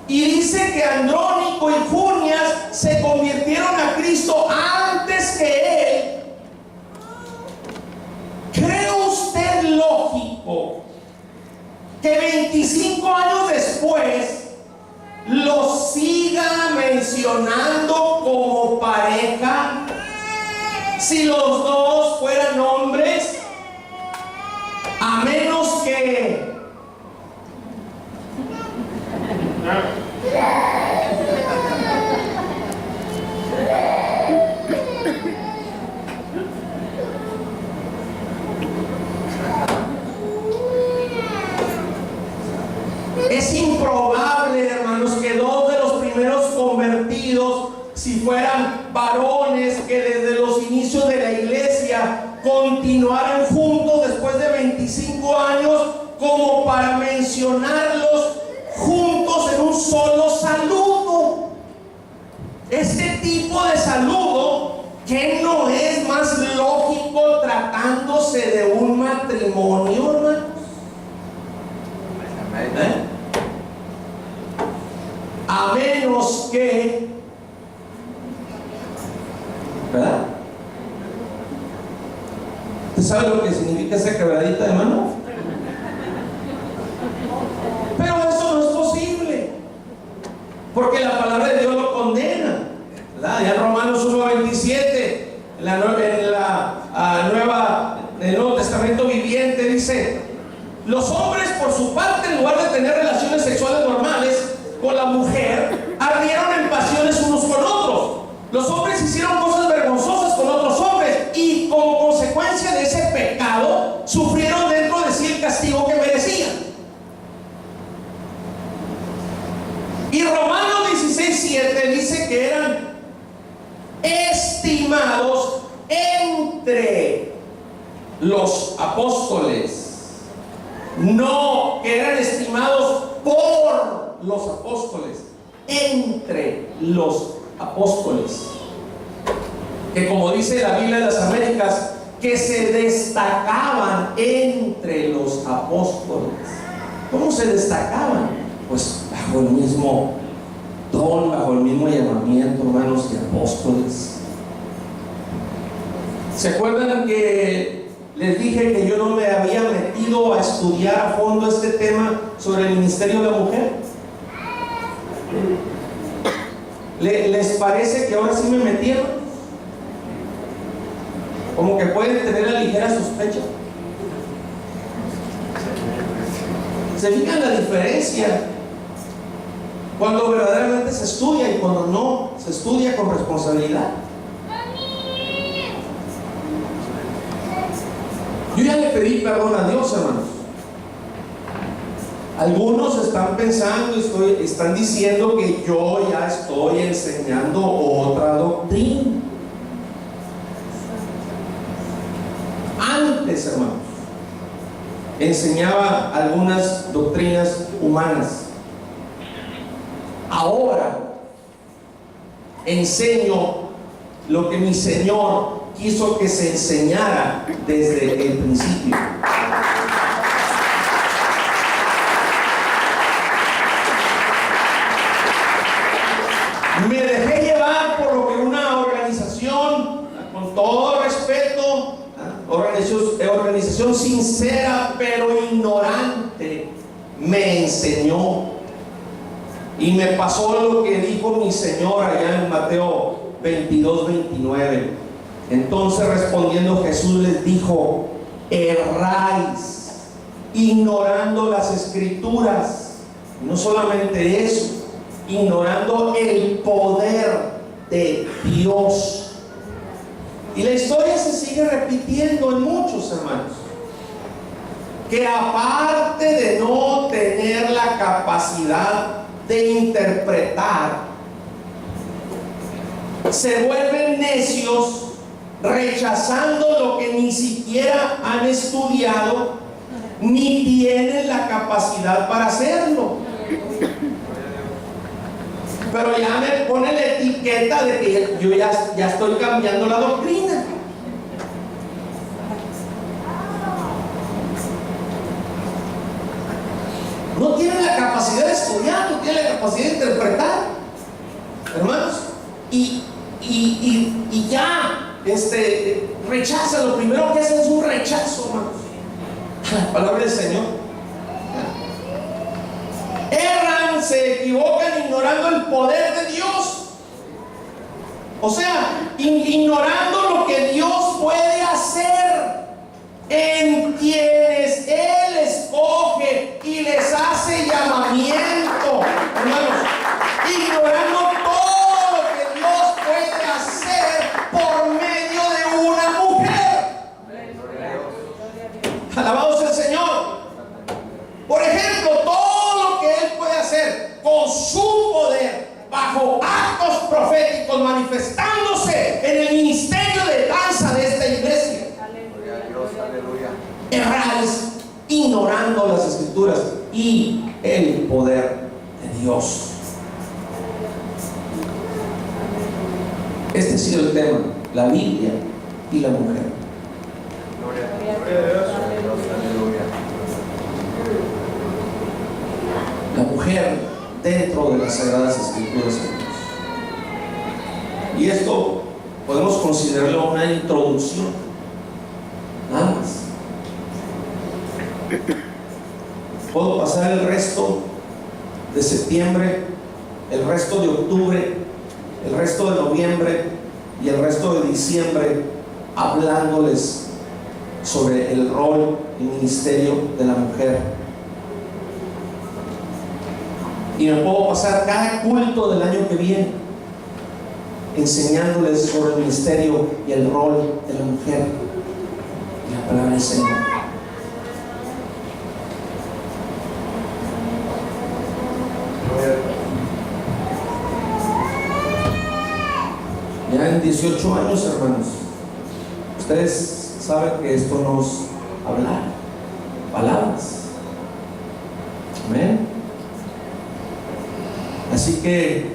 y dice que Andrónico y Junias se convirtieron a Cristo antes que él, ¿cree usted lógico que 25 años después los siga mencionando como pareja si los dos fueran hombres? A menos que es improbable, hermanos, que dos de los primeros convertidos, si fueran varones que desde los inicios de la iglesia continuaran juntos después de 25 años, como para mencionarlos juntos en un solo saludo. Este tipo de saludo, ¿qué no es más lógico tratándose de un matrimonio, hermanos? A menos que, ¿verdad? ¿Usted sabe lo que significa esa quebradita de mano? Pero eso no es posible, porque la palabra de Dios lo condena, ¿verdad? Ya en Romanos 1:27, en el Nuevo Testamento viviente, dice: los hombres, por su parte, en lugar de tener relaciones sexuales normales con la mujer, ardieron en pasiones unos con otros. Los hombres hicieron cosas vergonzosas con otros hombres, y como consecuencia de ese pecado sufrieron dentro de sí el castigo que merecían. Y Romanos 16:7 dice que eran estimados entre los apóstoles, no que eran estimados por los apóstoles, entre los apóstoles, que como dice la Biblia de las Américas, que se destacaban entre los apóstoles. ¿Cómo se destacaban? Pues bajo el mismo don, bajo el mismo llamamiento, hermanos, y apóstoles. ¿Se acuerdan que les dije que yo no me había metido a estudiar a fondo este tema sobre el ministerio de la mujer? ¿Les parece que ahora sí me metieron? Como que pueden tener la ligera sospecha. ¿Se fijan la diferencia? Cuando verdaderamente se estudia y cuando no se estudia con responsabilidad. Yo ya le pedí perdón a Dios, hermanos. Algunos están pensando, están diciendo que yo ya estoy enseñando otra doctrina. Antes, hermanos, enseñaba algunas doctrinas humanas. Ahora enseño lo que mi Señor quiso que se enseñara desde el principio. Me dejé llevar por lo que una organización, con todo respeto, organización sincera pero ignorante, me enseñó. Y me pasó lo que dijo mi Señor allá en Mateo 22:29. Entonces respondiendo Jesús les dijo: erráis, ignorando las Escrituras. Y no solamente eso, ignorando el poder de Dios. Y la historia se sigue repitiendo en muchos, hermanos, que aparte de no tener la capacidad de interpretar, se vuelven necios, rechazando lo que ni siquiera han estudiado ni tienen la capacidad para hacerlo. Pero ya me pone la etiqueta de que yo ya estoy cambiando la doctrina. No tienen la capacidad de estudiar, no tienen la capacidad de interpretar, hermanos, y ya rechaza. Lo primero que hacen es un rechazo, hermanos, a la palabra del Señor. Erran, se equivocan ignorando el poder de Dios. O sea, ignorando lo que Dios puede hacer en quienes Él escoge y les hace llamamiento, hermanos, ignorando todo lo que Dios puede hacer por medio de una mujer. Alabado sea el Señor. Por ejemplo, todo lo que Él puede hacer con su poder, bajo actos proféticos, manifestándose en el ministerio de danza de esta iglesia. Erráis, ignorando las Escrituras y el poder de Dios. Este ha sido el tema: la Biblia y la mujer. La mujer dentro de las Sagradas Escrituras. Y esto podemos considerarlo una introducción, nada más. Puedo pasar el resto de septiembre, el resto de octubre, el resto de noviembre y el resto de diciembre hablándoles sobre el rol y ministerio de la mujer. Y me puedo pasar cada culto del año que viene enseñándoles sobre el ministerio y el rol de la mujer y la palabra del Señor. Ya en 18 años, hermanos, ustedes saben que esto no es hablar palabras. Amén. Así que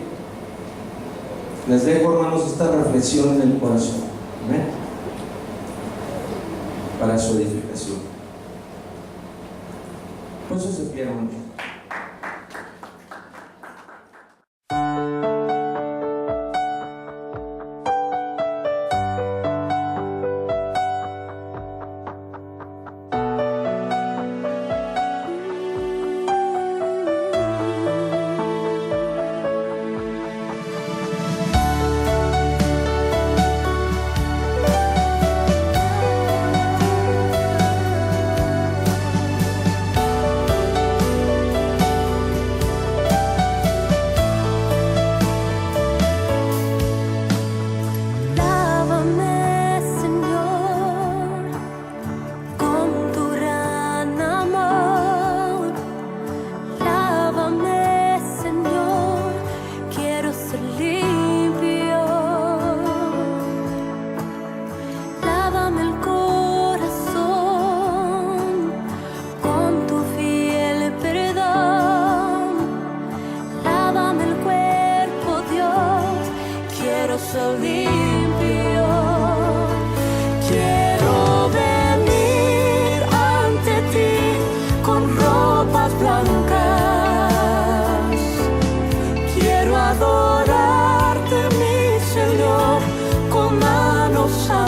les dejo, hermanos, esta reflexión en el corazón. Amén. Para su edificación. Entonces se pierdan. los